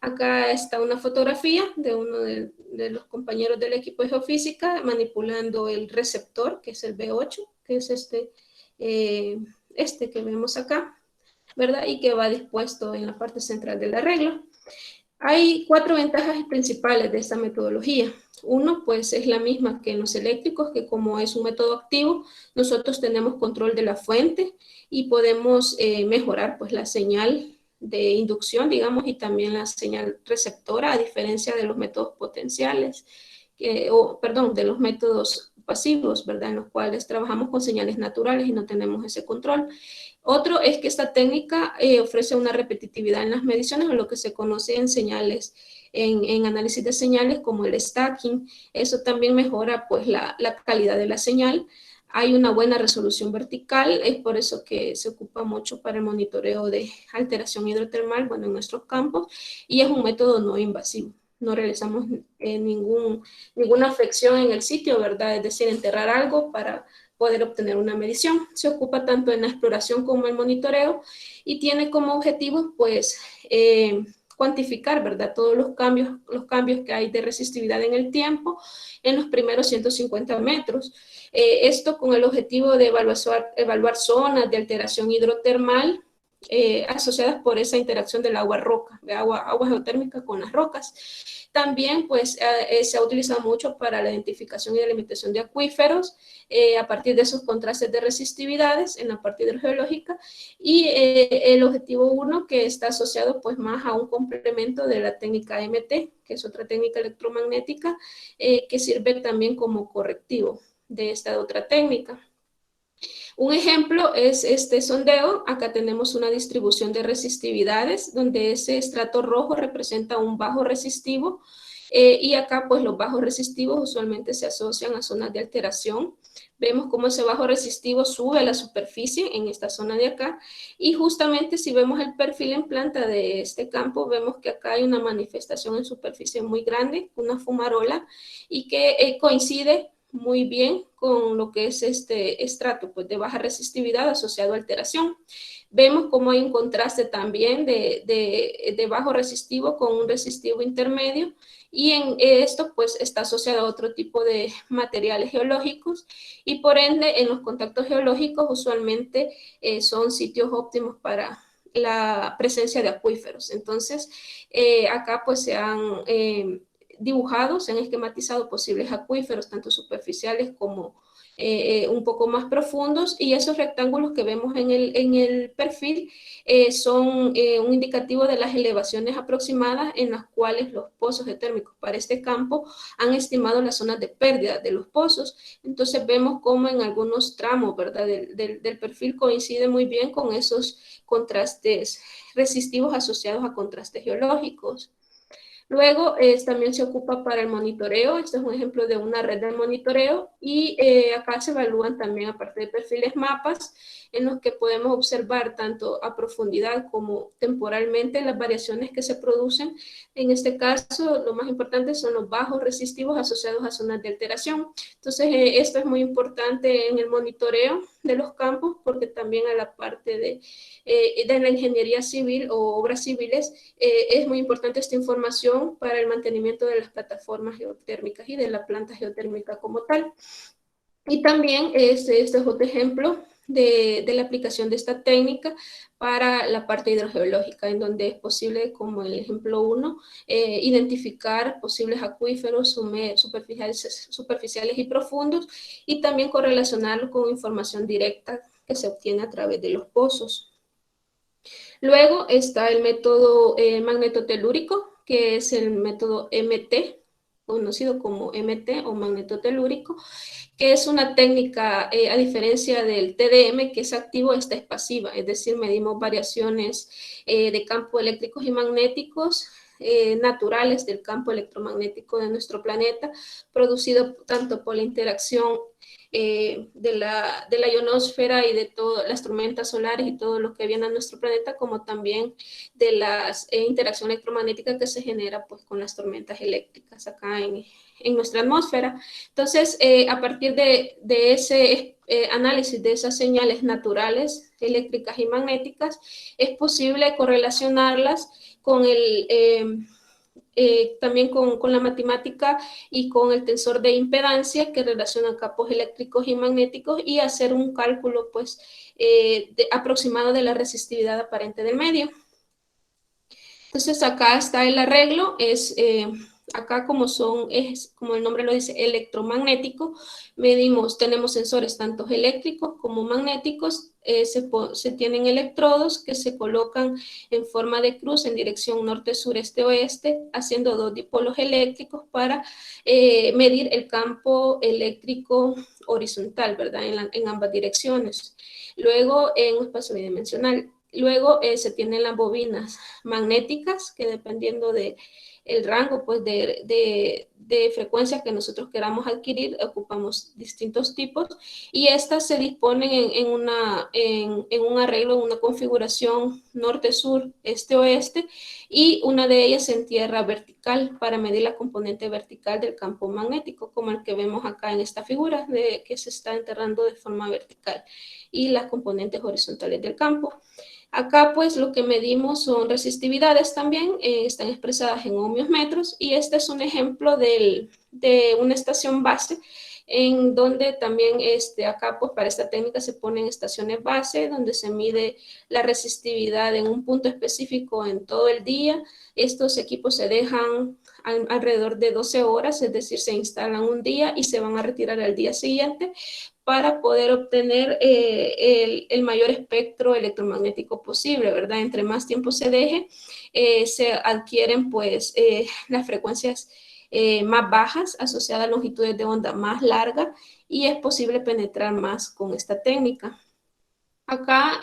Acá está una fotografía de uno de los compañeros del equipo de geofísica manipulando el receptor, que es el B8, que es este que vemos acá, ¿verdad? Y que va dispuesto en la parte central del arreglo. Hay 4 ventajas principales de esta metodología. Uno, pues es la misma que en los eléctricos, que como es un método activo, nosotros tenemos control de la fuente y podemos mejorar pues la señal de inducción, digamos, y también la señal receptora, a diferencia de los métodos potenciales, de los métodos pasivos, ¿verdad?, en los cuales trabajamos con señales naturales y no tenemos ese control. Otro es que esta técnica ofrece una repetitividad en las mediciones, o lo que se conoce en señales, en análisis de señales, como el stacking. Eso también mejora pues la calidad de la señal. Hay una buena resolución vertical, es por eso que se ocupa mucho para el monitoreo de alteración hidrotermal, bueno, en nuestros campos, y es un método no invasivo. No realizamos ninguna afección en el sitio, ¿verdad? Es decir, enterrar algo para poder obtener una medición. Se ocupa tanto en la exploración como en el monitoreo y tiene como objetivo, pues, cuantificar, ¿verdad?, todos los cambios que hay de resistividad en el tiempo en los primeros 150 metros. Esto con el objetivo de evaluar zonas de alteración hidrotermal asociadas por esa interacción del agua-roca, de agua geotérmica con las rocas. También pues se ha utilizado mucho para la identificación y delimitación de acuíferos a partir de esos contrastes de resistividades en la parte hidrogeológica, y el objetivo 1, que está asociado pues más a un complemento de la técnica MT, que es otra técnica electromagnética que sirve también como correctivo de esta otra técnica. Un ejemplo es este sondeo. Acá tenemos una distribución de resistividades, donde ese estrato rojo representa un bajo resistivo, y acá pues los bajos resistivos usualmente se asocian a zonas de alteración. Vemos cómo ese bajo resistivo sube a la superficie en esta zona de acá, y justamente si vemos el perfil en planta de este campo, vemos que acá hay una manifestación en superficie muy grande, una fumarola, y que coincide muy bien con lo que es este estrato pues, de baja resistividad asociado a alteración. Vemos cómo hay un contraste también de bajo resistivo con un resistivo intermedio, y en esto pues está asociado a otro tipo de materiales geológicos, y por ende en los contactos geológicos usualmente son sitios óptimos para la presencia de acuíferos. Entonces acá pues se han dibujados, se han esquematizado posibles acuíferos, tanto superficiales como un poco más profundos, y esos rectángulos que vemos en el perfil son un indicativo de las elevaciones aproximadas en las cuales los pozos geotérmicos para este campo han estimado las zonas de pérdida de los pozos. Entonces vemos cómo en algunos tramos, ¿verdad?, del perfil coincide muy bien con esos contrastes resistivos asociados a contrastes geológicos. Luego también se ocupa para el monitoreo. Este es un ejemplo de una red de monitoreo, y acá se evalúan también, aparte de perfiles, mapas en los que podemos observar tanto a profundidad como temporalmente las variaciones que se producen. En este caso, lo más importante son los bajos resistivos asociados a zonas de alteración. Entonces, esto es muy importante en el monitoreo de los campos, porque también a la parte de la ingeniería civil o obras civiles es muy importante esta información para el mantenimiento de las plataformas geotérmicas y de la planta geotérmica como tal. Y también este es otro ejemplo de la aplicación de esta técnica para la parte hidrogeológica, en donde es posible, como el ejemplo 1, identificar posibles acuíferos superficiales y profundos, y también correlacionarlo con información directa que se obtiene a través de los pozos. Luego está el método magnetotelúrico, que es el método MT, conocido como MT o magnetotelúrico, que es una técnica, a diferencia del TDM, que es activo, esta es pasiva, es decir, medimos variaciones de campos eléctricos y magnéticos naturales del campo electromagnético de nuestro planeta, producido tanto por la interacción de la ionosfera y de todas las tormentas solares y todo lo que viene a nuestro planeta, como también de la interacción electromagnética que se genera pues, con las tormentas eléctricas acá en nuestra atmósfera. Entonces, a partir de ese análisis de esas señales naturales, eléctricas y magnéticas, es posible correlacionarlas con también con la matemática y con el tensor de impedancia que relaciona campos eléctricos y magnéticos, y hacer un cálculo pues, aproximado de la resistividad aparente del medio. Entonces acá está el arreglo, acá como el nombre lo dice, electromagnético, tenemos sensores tanto eléctricos como magnéticos, se tienen electrodos que se colocan en forma de cruz en dirección norte, sur, este, oeste, haciendo dos dipolos eléctricos para medir el campo eléctrico horizontal, ¿verdad? En ambas direcciones. Luego, en un espacio bidimensional. Luego se tienen las bobinas magnéticas, que dependiendo del rango pues, de frecuencias que nosotros queramos adquirir, ocupamos distintos tipos, y estas se disponen en un arreglo, en una configuración norte-sur, este-oeste, y una de ellas en tierra vertical para medir la componente vertical del campo magnético, como el que vemos acá en esta figura, que se está enterrando de forma vertical, y las componentes horizontales del campo. Acá pues lo que medimos son resistividades también, están expresadas en ohmios metros, y este es un ejemplo de una estación base, en donde también acá pues para esta técnica se ponen estaciones base, donde se mide la resistividad en un punto específico en todo el día. Estos equipos se dejan alrededor de 12 horas, es decir, se instalan un día y se van a retirar al día siguiente, para poder obtener el mayor espectro electromagnético posible, ¿verdad? Entre más tiempo se deje, se adquieren pues las frecuencias más bajas asociadas a longitudes de onda más largas, y es posible penetrar más con esta técnica. Acá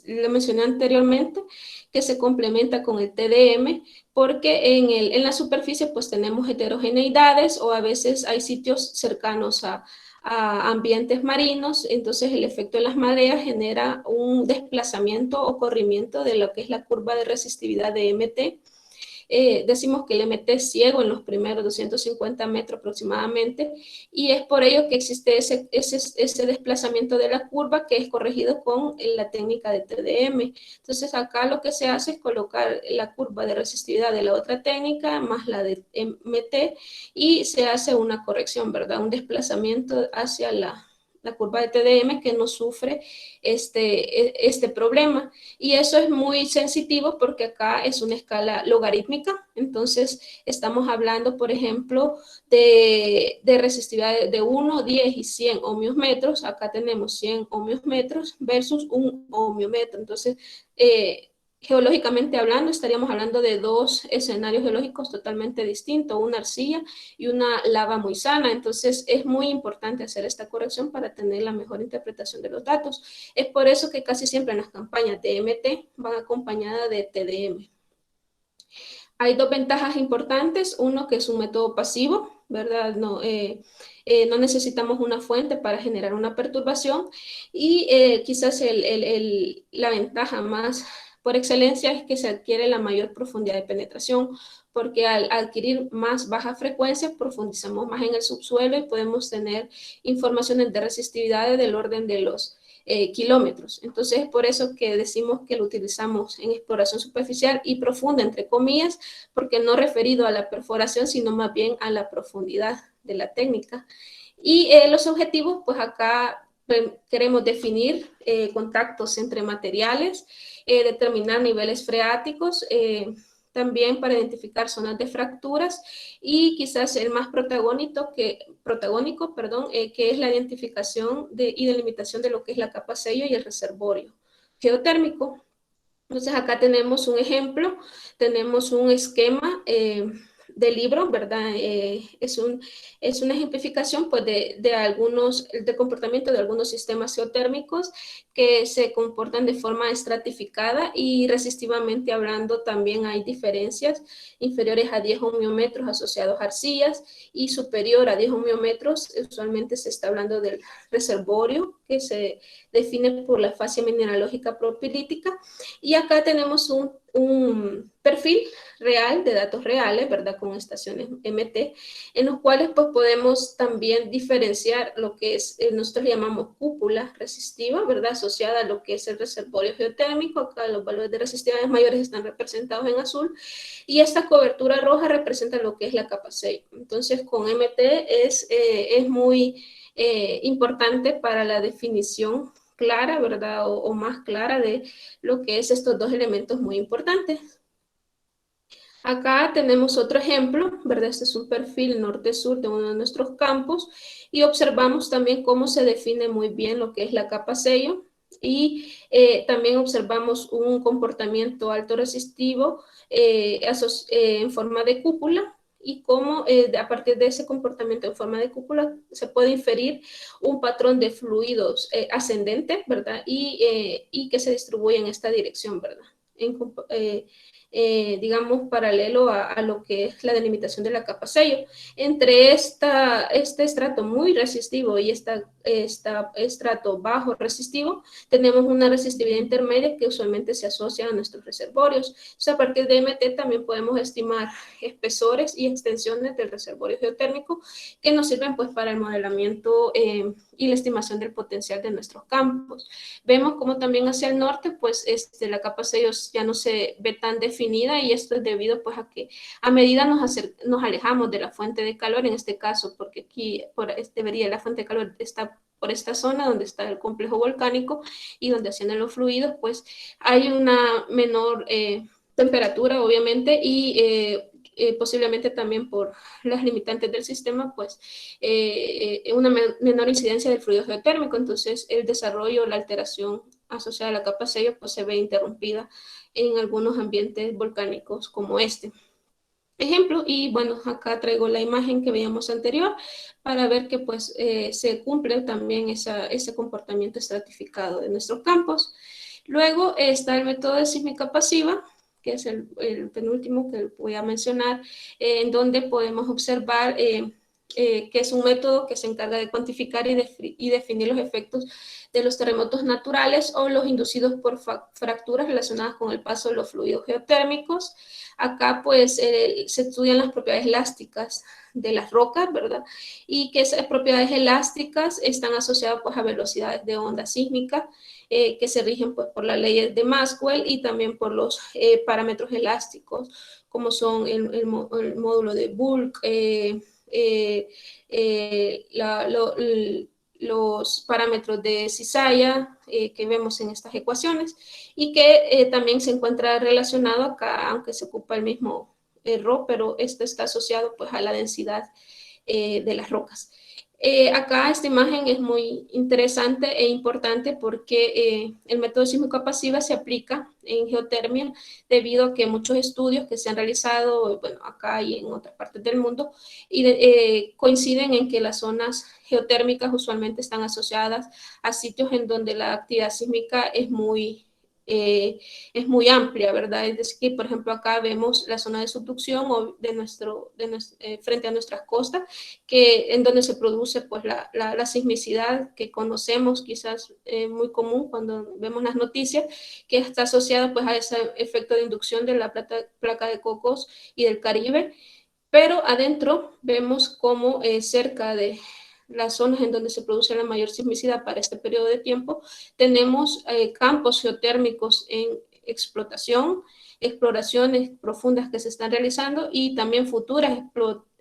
lo mencioné anteriormente, que se complementa con el TDM, porque en la superficie pues tenemos heterogeneidades o a veces hay sitios cercanos a ambientes marinos, entonces el efecto de las mareas genera un desplazamiento o corrimiento de lo que es la curva de resistividad de MT. Decimos que el MT es ciego en los primeros 250 metros aproximadamente, y es por ello que existe ese desplazamiento de la curva que es corregido con la técnica de TDM. Entonces acá lo que se hace es colocar la curva de resistividad de la otra técnica más la de MT y se hace una corrección, ¿verdad? Un desplazamiento hacia la curva de TDM que no sufre este problema. Y eso es muy sensitivo porque acá es una escala logarítmica, entonces estamos hablando, por ejemplo, de resistividad de 1, 10 y 100 ohmios metros. Acá tenemos 100 ohmios metros versus 1 ohmio metro. Entonces, geológicamente hablando, estaríamos hablando de dos escenarios geológicos totalmente distintos, una arcilla y una lava muy sana. Entonces, es muy importante hacer esta corrección para tener la mejor interpretación de los datos. Es por eso que casi siempre en las campañas de MT van acompañadas de TDM. Hay dos ventajas importantes. Uno, que es un método pasivo, ¿verdad? No necesitamos una fuente para generar una perturbación. Y quizás la ventaja más por excelencia es que se adquiere la mayor profundidad de penetración, porque al adquirir más baja frecuencia profundizamos más en el subsuelo y podemos tener informaciones de resistividad del orden de los kilómetros. Entonces es por eso que decimos que lo utilizamos en exploración superficial y profunda, entre comillas, porque no referido a la perforación, sino más bien a la profundidad de la técnica. Y los objetivos, pues acá queremos definir contactos entre materiales, determinar niveles freáticos, también para identificar zonas de fracturas y quizás el más protagónico, que es la identificación y delimitación de lo que es la capa sello y el reservorio geotérmico. Entonces acá tenemos un ejemplo, tenemos un esquema de libro, ¿verdad? Es una ejemplificación pues, de comportamiento de algunos sistemas geotérmicos que se comportan de forma estratificada y resistivamente hablando también hay diferencias inferiores a 10 ohmiómetros asociados a arcillas y superior a 10 ohmiómetros, usualmente se está hablando del reservorio que se define por la fascia mineralógica propilítica. Y acá tenemos un perfil real de datos reales, ¿verdad? Con estaciones MT, en los cuales pues podemos también diferenciar lo que es, nosotros llamamos cúpula resistiva, ¿verdad? Asociada a lo que es el reservorio geotérmico. Acá los valores de resistividades mayores están representados en azul y esta cobertura roja representa lo que es la capa sello. Entonces con MT es muy importante para la definición clara, ¿verdad? O más clara de lo que es estos dos elementos muy importantes. Acá tenemos otro ejemplo, ¿verdad? Este es un perfil norte-sur de uno de nuestros campos y observamos también cómo se define muy bien lo que es la capa sello y también observamos un comportamiento alto resistivo en forma de cúpula y cómo a partir de ese comportamiento en forma de cúpula se puede inferir un patrón de fluidos ascendente, ¿verdad? Y que se distribuye en esta dirección, ¿verdad? Digamos, paralelo a lo que es la delimitación de la capa sello. Entre este estrato muy resistivo y este estrato bajo resistivo, tenemos una resistividad intermedia que usualmente se asocia a nuestros reservorios. Entonces, a partir de MT también podemos estimar espesores y extensiones del reservorio geotérmico que nos sirven pues para el modelamiento y la estimación del potencial de nuestros campos. Vemos como también hacia el norte, pues la capa sello ya no se ve tan definida y esto es debido pues a que a medida nos alejamos de la fuente de calor, en este caso, porque aquí debería la fuente de calor está por esta zona donde está el complejo volcánico y donde ascienden los fluidos, pues hay una menor temperatura, obviamente, y posiblemente también por las limitantes del sistema, pues una menor incidencia del fluido geotérmico. Entonces el desarrollo, la alteración asociada a la capa sello, pues se ve interrumpida en algunos ambientes volcánicos como este. ejemplo, y bueno, acá traigo la imagen que veíamos anterior para ver que pues se cumple también ese comportamiento estratificado de nuestros campos. Luego está el método de sísmica pasiva, que es el penúltimo que voy a mencionar, en donde podemos observar que es un método que se encarga de cuantificar y definir los efectos de los terremotos naturales o los inducidos por fracturas relacionadas con el paso de los fluidos geotérmicos. Acá pues se estudian las propiedades elásticas de las rocas, ¿verdad? Y que esas propiedades elásticas están asociadas pues a velocidades de onda sísmica que se rigen pues por las leyes de Maxwell y también por los parámetros elásticos, como son el módulo de Bulk, los parámetros de cizalla que vemos en estas ecuaciones y que también se encuentra relacionado acá, aunque se ocupa el mismo rho, pero esto está asociado pues a la densidad de las rocas. Acá esta imagen es muy interesante e importante porque el método sísmico pasiva se aplica en geotermia debido a que muchos estudios que se han realizado, bueno, acá y en otras partes del mundo, coinciden en que las zonas geotérmicas usualmente están asociadas a sitios en donde la actividad sísmica es muy amplia, ¿verdad? Es decir, por ejemplo, acá vemos la zona de subducción o frente a nuestras costas, en donde se produce pues, la sismicidad que conocemos, quizás muy común cuando vemos las noticias, que está asociada pues, a ese efecto de inducción de la placa de Cocos y del Caribe. Pero adentro vemos como cerca de las zonas en donde se produce la mayor sismicidad para este periodo de tiempo, tenemos campos geotérmicos en explotación, exploraciones profundas que se están realizando y también futuras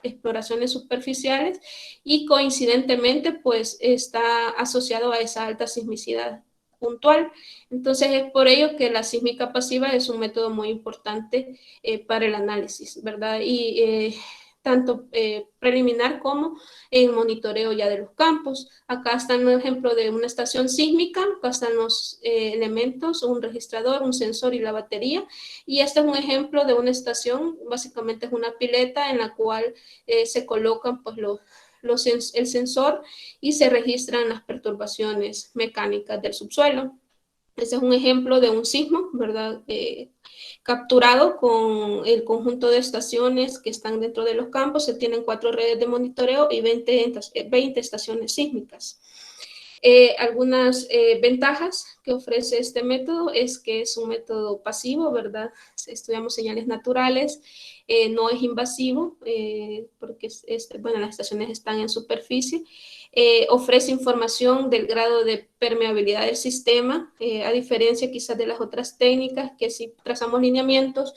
exploraciones superficiales y coincidentemente pues está asociado a esa alta sismicidad puntual. Entonces es por ello que la sísmica pasiva es un método muy importante para el análisis, ¿verdad? Y tanto preliminar como en monitoreo ya de los campos. Acá está un ejemplo de una estación sísmica, acá están los elementos, un registrador, un sensor y la batería. Y este es un ejemplo de una estación, básicamente es una pileta en la cual se colocan pues, el sensor y se registran las perturbaciones mecánicas del subsuelo. Ese es un ejemplo de un sismo, ¿verdad? Capturado con el conjunto de estaciones que están dentro de los campos. Se tienen 4 redes de monitoreo y 20 estaciones sísmicas. Algunas ventajas que ofrece este método es que es un método pasivo, ¿verdad? Estudiamos señales naturales, no es invasivo porque bueno, las estaciones están en superficie, ofrece información del grado de permeabilidad del sistema, a diferencia quizás de las otras técnicas que si trazamos lineamientos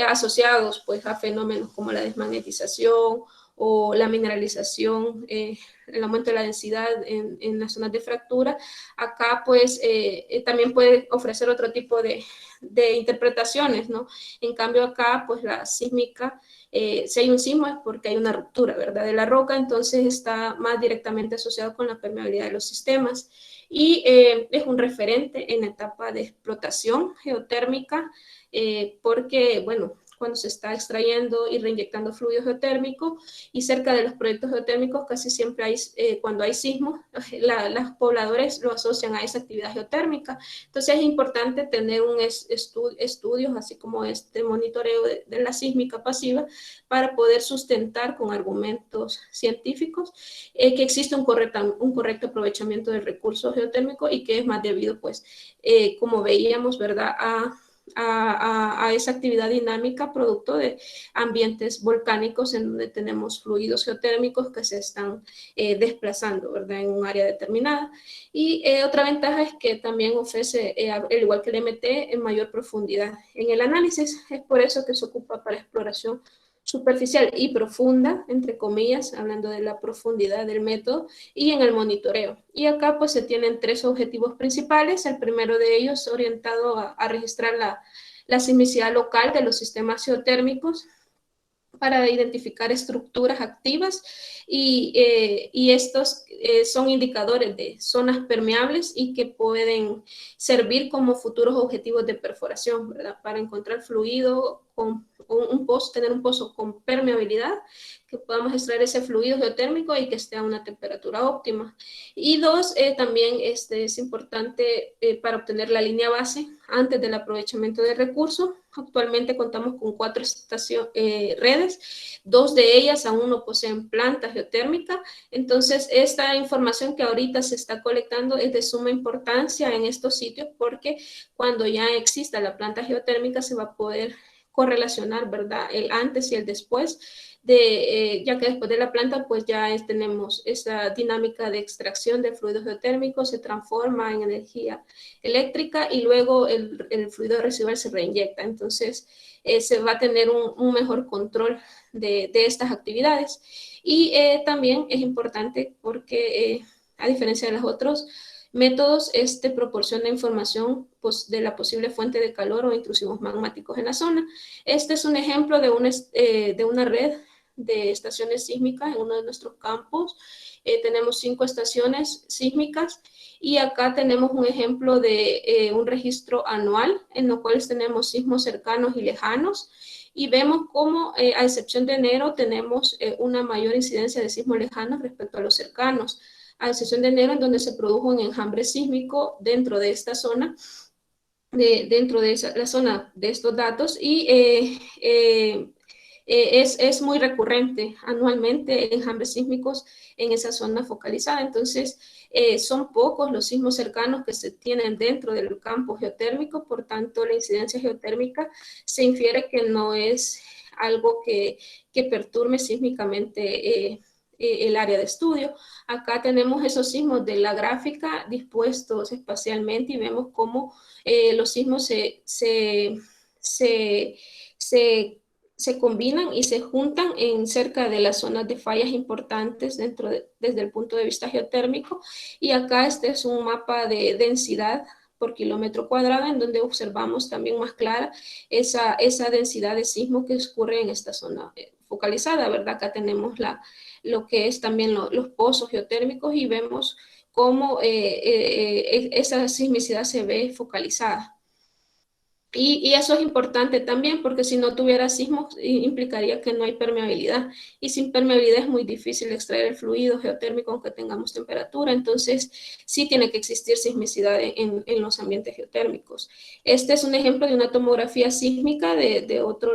asociados pues, a fenómenos como la desmagnetización o la mineralización, el aumento de la densidad en las zonas de fractura. Acá pues también puede ofrecer otro tipo de interpretaciones, ¿no? En cambio acá pues la sísmica, si hay un sismo es porque hay una ruptura, ¿verdad? De la roca, entonces está más directamente asociado con la permeabilidad de los sistemas y es un referente en la etapa de explotación geotérmica porque, bueno, cuando se está extrayendo y reinyectando fluido geotérmico y cerca de los proyectos geotérmicos casi siempre hay, cuando hay sismos, los pobladores lo asocian a esa actividad geotérmica. Entonces es importante tener un estudios, así como este monitoreo de la sísmica pasiva para poder sustentar con argumentos científicos que existe un correcto aprovechamiento del recurso geotérmico y que es más debido, pues, como veíamos, ¿verdad?, a esa actividad dinámica producto de ambientes volcánicos en donde tenemos fluidos geotérmicos que se están desplazando, ¿verdad?, en un área determinada. Y otra ventaja es que también ofrece, al igual que el MT, en mayor profundidad en el análisis. Es por eso que se ocupa para exploración superficial y profunda, entre comillas, hablando de la profundidad del método, y en el monitoreo. Y acá pues se tienen 3 objetivos principales. El primero de ellos orientado a registrar la sismicidad local de los sistemas geotérmicos para identificar estructuras activas y estos son indicadores de zonas permeables y que pueden servir como futuros objetivos de perforación, ¿verdad?, para encontrar fluido con un pozo, tener un pozo con permeabilidad, que podamos extraer ese fluido geotérmico y que esté a una temperatura óptima. Y dos, también es importante para obtener la línea base antes del aprovechamiento de recursos. Actualmente contamos con 4 redes, 2 de ellas aún no poseen planta geotérmica. Entonces, esta información que ahorita se está colectando es de suma importancia en estos sitios, porque cuando ya exista la planta geotérmica se va a poder correlacionar, ¿verdad?, el antes y el después, ya que después de la planta pues ya tenemos esa dinámica de extracción de fluido geotérmico, se transforma en energía eléctrica y luego el fluido residual se reinyecta. Entonces se va a tener un mejor control de estas actividades. Y también es importante porque a diferencia de los otros métodos, proporciona información pues, de la posible fuente de calor o intrusivos magmáticos en la zona. Este es un ejemplo de una red de estaciones sísmicas en uno de nuestros campos. Tenemos 5 estaciones sísmicas y acá tenemos un ejemplo de un registro anual en los cuales tenemos sismos cercanos y lejanos. Y vemos cómo, a excepción de enero, tenemos una mayor incidencia de sismos lejanos respecto a los cercanos. A excepción de enero, en donde se produjo un enjambre sísmico dentro de esta zona, dentro de la zona de estos datos, y es muy recurrente anualmente enjambres sísmicos en esa zona focalizada. Entonces, son pocos los sismos cercanos que se tienen dentro del campo geotérmico, por tanto, la incidencia geotérmica se infiere que no es algo que perturbe sísmicamente el área de estudio. Acá tenemos esos sismos de la gráfica dispuestos espacialmente y vemos cómo los sismos se combinan y se juntan en cerca de las zonas de fallas importantes desde el punto de vista geotérmico. Y acá este es un mapa de densidad por kilómetro cuadrado, en donde observamos también más clara esa densidad de sismo que ocurre en esta zona focalizada, ¿verdad? Acá tenemos lo que es también los pozos geotérmicos y vemos cómo esa sismicidad se ve focalizada. Y eso es importante también, porque si no tuviera sismos implicaría que no hay permeabilidad, y sin permeabilidad es muy difícil extraer el fluido geotérmico aunque tengamos temperatura. Entonces sí tiene que existir sismicidad en los ambientes geotérmicos. Este es un ejemplo de una tomografía sísmica de otro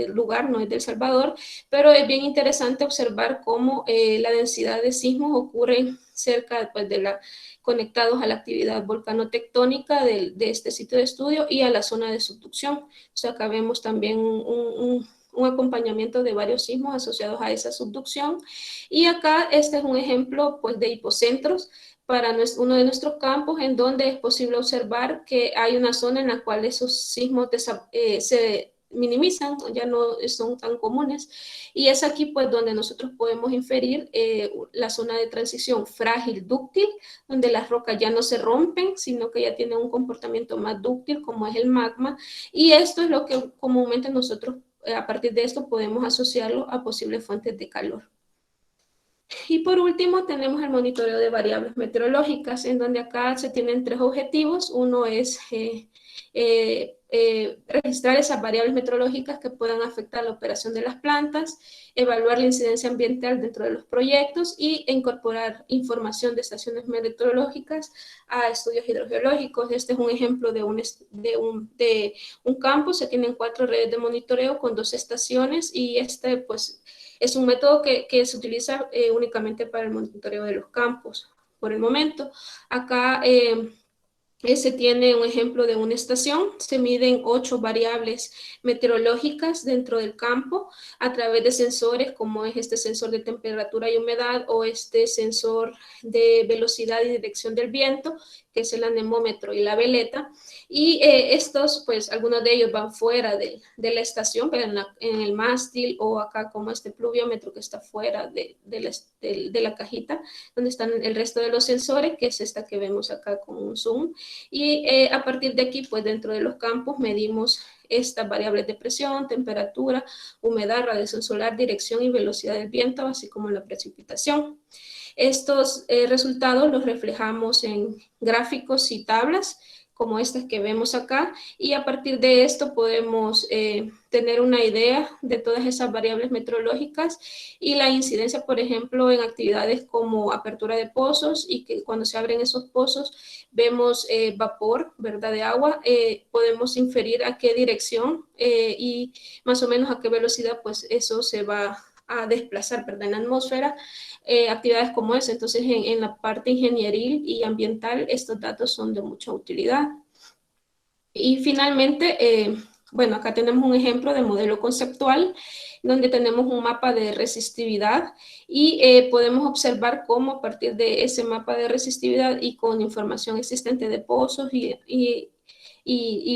lugar, no es de El Salvador, pero es bien interesante observar cómo la densidad de sismos ocurre cerca pues, conectados a la actividad volcanotectónica de este sitio de estudio y a la zona de subducción. O sea, acá vemos también un acompañamiento de varios sismos asociados a esa subducción. Y acá este es un ejemplo pues, de hipocentros para uno de nuestros campos, en donde es posible observar que hay una zona en la cual esos sismos se minimizan, ya no son tan comunes, y es aquí pues donde nosotros podemos inferir la zona de transición frágil dúctil, donde las rocas ya no se rompen, sino que ya tienen un comportamiento más dúctil, como es el magma, y esto es lo que comúnmente nosotros a partir de esto podemos asociarlo a posibles fuentes de calor. Y por último tenemos el monitoreo de variables meteorológicas, en donde acá se tienen 3 objetivos. Uno es registrar esas variables meteorológicas que puedan afectar la operación de las plantas, evaluar la incidencia ambiental dentro de los proyectos y incorporar información de estaciones meteorológicas a estudios hidrogeológicos. Este es un ejemplo de un campo. Se tienen 4 redes de monitoreo con 2 estaciones, y pues es un método que se utiliza únicamente para el monitoreo de los campos por el momento. Acá se tiene un ejemplo de una estación. Se miden 8 variables meteorológicas dentro del campo a través de sensores, como es este sensor de temperatura y humedad, o este sensor de velocidad y dirección del viento, que es el anemómetro y la veleta. Y estos, pues algunos de ellos van fuera de la estación, pero en el mástil, o acá como este pluviómetro que está fuera de la cajita, donde están el resto de los sensores, que es esta que vemos acá con un zoom. Y a partir de aquí, pues dentro de los campos medimos estas variables de presión, temperatura, humedad, radiación solar, dirección y velocidad del viento, así como la precipitación. Estos resultados los reflejamos en gráficos y tablas como estas que vemos acá, y a partir de esto podemos tener una idea de todas esas variables meteorológicas y la incidencia, por ejemplo, en actividades como apertura de pozos, y que cuando se abren esos pozos vemos vapor, ¿verdad?, de agua, podemos inferir a qué dirección y más o menos a qué velocidad pues eso se va a desplazar, ¿verdad?, en la atmósfera. Actividades como esa. Entonces, en la parte ingenieril y ambiental, estos datos son de mucha utilidad. Y finalmente, bueno, acá tenemos un ejemplo de modelo conceptual, donde tenemos un mapa de resistividad y podemos observar cómo a partir de ese mapa de resistividad y con información existente de pozos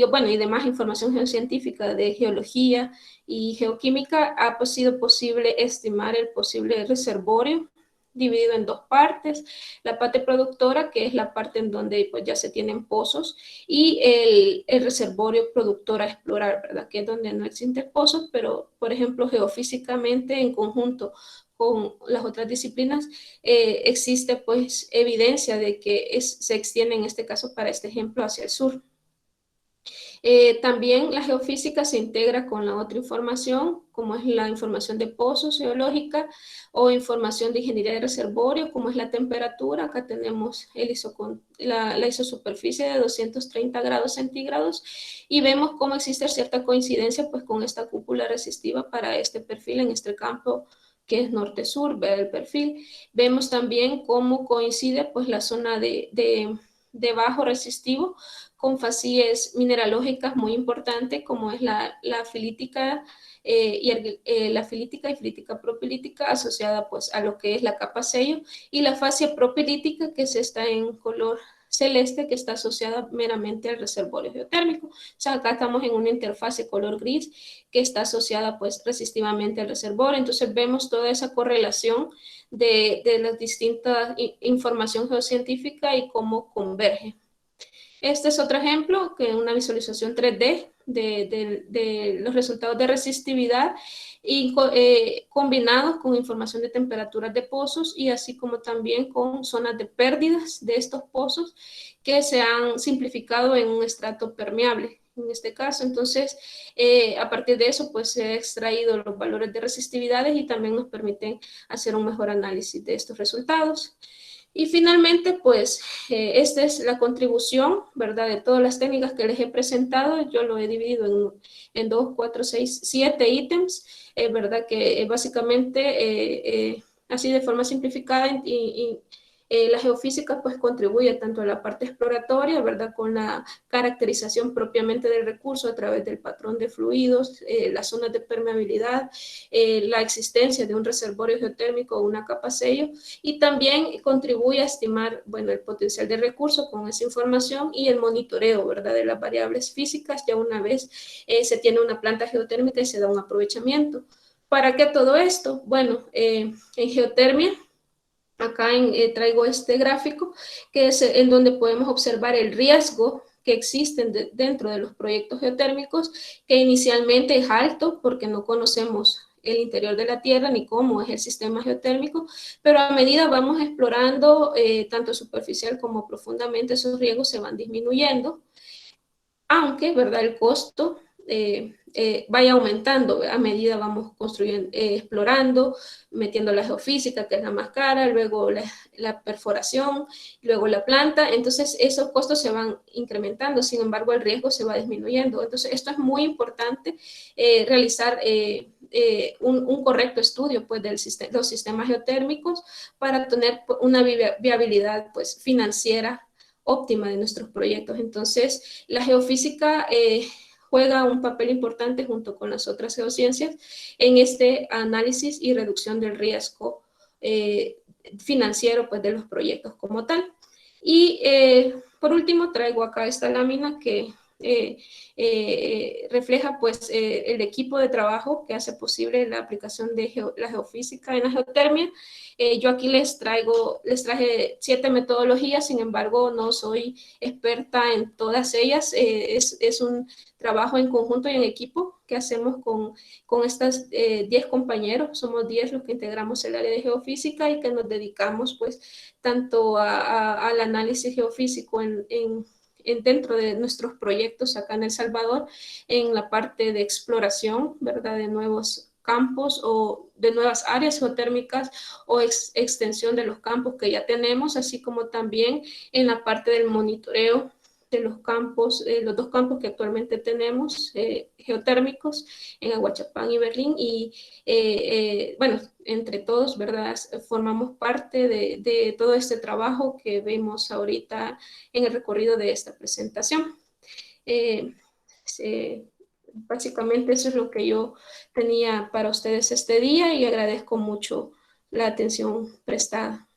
bueno, y demás información geocientífica de geología y geoquímica, ha sido posible estimar el posible reservorio dividido en dos partes: la parte productora, que es la parte en donde pues, ya se tienen pozos, y el reservorio productor a explorar, ¿verdad?, que es donde no existen pozos, pero por ejemplo geofísicamente en conjunto con las otras disciplinas existe pues evidencia de que se extiende en este caso, para este ejemplo, hacia el sur. También la geofísica se integra con la otra información, como es la información de pozos geológica o información de ingeniería de reservorio, como es la temperatura. Acá tenemos la isosuperficie de 230 grados centígrados y vemos cómo existe cierta coincidencia pues, con esta cúpula resistiva para este perfil en este campo que es norte-sur, ve el perfil. Vemos también cómo coincide pues, la zona de bajo resistivo con facies mineralógicas muy importantes, como es la filítica la filítica y filítica propilítica, asociada pues a lo que es la capa sello, y la fascia propilítica, que está en color celeste, que está asociada meramente al reservorio geotérmico. O sea, acá estamos en una interfase color gris que está asociada pues resistivamente al reservorio. Entonces vemos toda esa correlación de las distintas información geocientífica y cómo converge. Este es otro ejemplo, que es una visualización 3D de los resultados de resistividad y combinados con información de temperaturas de pozos, y así como también con zonas de pérdidas de estos pozos que se han simplificado en un estrato permeable en este caso. Entonces, a partir de eso, pues se han extraído los valores de resistividades y también nos permiten hacer un mejor análisis de estos resultados. Y finalmente, pues, esta es la contribución, ¿verdad?, de todas las técnicas que les he presentado. Yo lo he dividido en 2, 4, 6, 7 ítems, ¿verdad?, que básicamente, así de forma simplificada, la geofísica pues contribuye tanto a la parte exploratoria, ¿verdad?, con la caracterización propiamente del recurso a través del patrón de fluidos, las zonas de permeabilidad, la existencia de un reservorio geotérmico o una capa sello, y también contribuye a estimar, bueno, el potencial de recurso con esa información y el monitoreo, ¿verdad?, de las variables físicas ya una vez se tiene una planta geotérmica y se da un aprovechamiento. ¿Para qué todo esto? Bueno, en geotermia, acá traigo este gráfico, que es en donde podemos observar el riesgo que existen dentro de los proyectos geotérmicos, que inicialmente es alto porque no conocemos el interior de la Tierra ni cómo es el sistema geotérmico, pero a medida vamos explorando tanto superficial como profundamente, esos riesgos se van disminuyendo, aunque, ¿verdad?, el costo vaya aumentando a medida vamos construyendo, explorando, metiendo la geofísica, que es la más cara, luego la perforación, luego la planta. Entonces esos costos se van incrementando, sin embargo el riesgo se va disminuyendo. Entonces esto es muy importante, realizar un correcto estudio pues, los sistemas geotérmicos para tener una viabilidad pues, financiera óptima de nuestros proyectos. Entonces, la geofísica juega un papel importante junto con las otras geociencias en este análisis y reducción del riesgo financiero pues, de los proyectos como tal. Y por último, traigo acá esta lámina que refleja pues, el equipo de trabajo que hace posible la aplicación de la geofísica en la geotermia. Yo aquí les traje 7 metodologías, sin embargo no soy experta en todas ellas. Es un trabajo en conjunto y en equipo que hacemos con estas 10 compañeros. Somos 10 los que integramos el área de geofísica y que nos dedicamos pues tanto al análisis geofísico en dentro de nuestros proyectos acá en El Salvador, en la parte de exploración, ¿verdad? De nuevos campos o de nuevas áreas geotérmicas o extensión de los campos que ya tenemos, así como también en la parte del monitoreo de los campos, los dos campos que actualmente tenemos geotérmicos en Aguachapán y Berlín bueno, entre todos, ¿verdad? Formamos parte de todo este trabajo que vemos ahorita en el recorrido de esta presentación. Básicamente eso es lo que yo tenía para ustedes este día y agradezco mucho la atención prestada.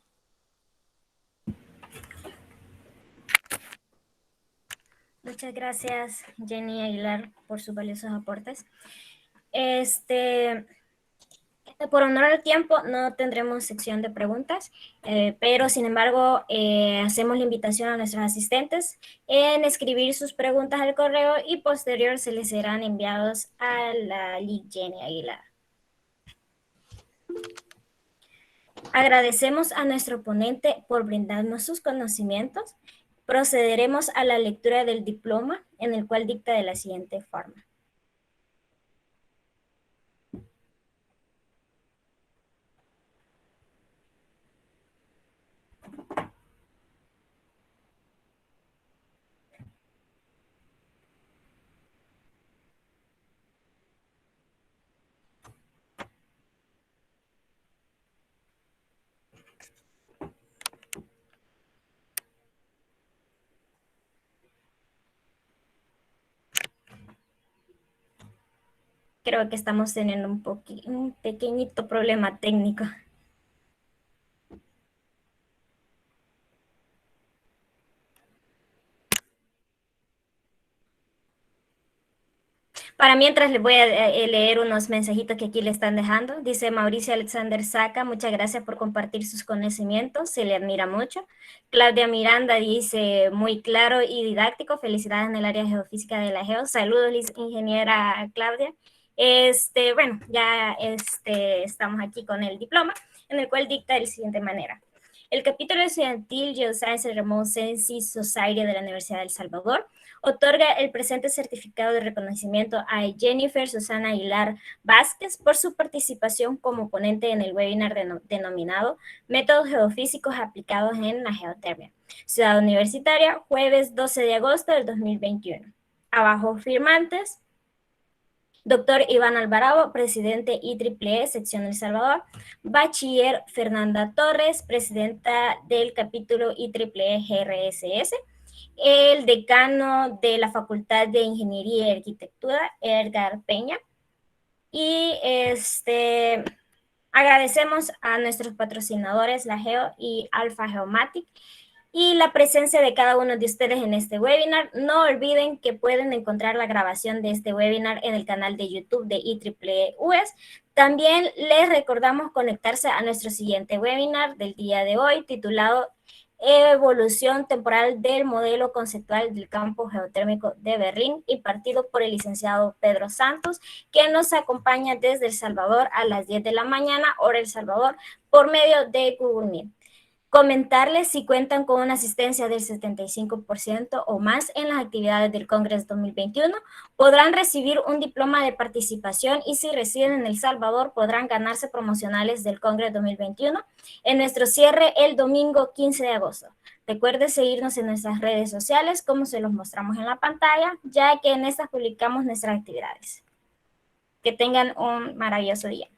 Muchas gracias, Jenny Aguilar, por sus valiosos aportes. Por honor al tiempo, no tendremos sección de preguntas, pero sin embargo, hacemos la invitación a nuestros asistentes en escribir sus preguntas al correo y posterior se les serán enviados a la Lic Jenny Aguilar. Agradecemos a nuestro ponente por brindarnos sus conocimientos. Procederemos a la lectura del diploma, en el cual dicta de la siguiente forma. Creo que estamos teniendo un pequeñito problema técnico. Para mientras les voy a leer unos mensajitos que aquí le están dejando. Dice Mauricio Alexander Saca, muchas gracias por compartir sus conocimientos, se le admira mucho. Claudia Miranda dice, muy claro y didáctico, felicidades en el área geofísica de la GEO. Saludos, ingeniera Claudia. Bueno, ya estamos aquí con el diploma, en el cual dicta de la siguiente manera. El capítulo estudiantil Geoscience and Remote Sensing Society de la Universidad de El Salvador otorga el presente certificado de reconocimiento a Jennifer Susana Aguilar Vázquez por su participación como ponente en el webinar denominado Métodos Geofísicos Aplicados en la Geotermia. Ciudad Universitaria, jueves 12 de agosto del 2021. Abajo firmantes. Doctor Iván Alvarado, presidente IEEE, sección El Salvador. Bachiller Fernanda Torres, presidenta del capítulo IEEE GRSS. El decano de la Facultad de Ingeniería y Arquitectura, Edgar Peña. Y agradecemos a nuestros patrocinadores, la GEO y Alpha Geomatic, y la presencia de cada uno de ustedes en este webinar. No olviden que pueden encontrar la grabación de este webinar en el canal de YouTube de IEEE US. También les recordamos conectarse a nuestro siguiente webinar del día de hoy, titulado Evolución temporal del modelo conceptual del campo geotérmico de Berlín, impartido por el licenciado Pedro Santos, que nos acompaña desde El Salvador a las 10 de la mañana, hora El Salvador, por medio de Google Meet. Comentarles si cuentan con una asistencia del 75% o más en las actividades del Congreso 2021, podrán recibir un diploma de participación y si residen en El Salvador podrán ganarse promocionales del Congreso 2021 en nuestro cierre el domingo 15 de agosto. Recuerde seguirnos en nuestras redes sociales como se los mostramos en la pantalla, ya que en estas publicamos nuestras actividades. Que tengan un maravilloso día.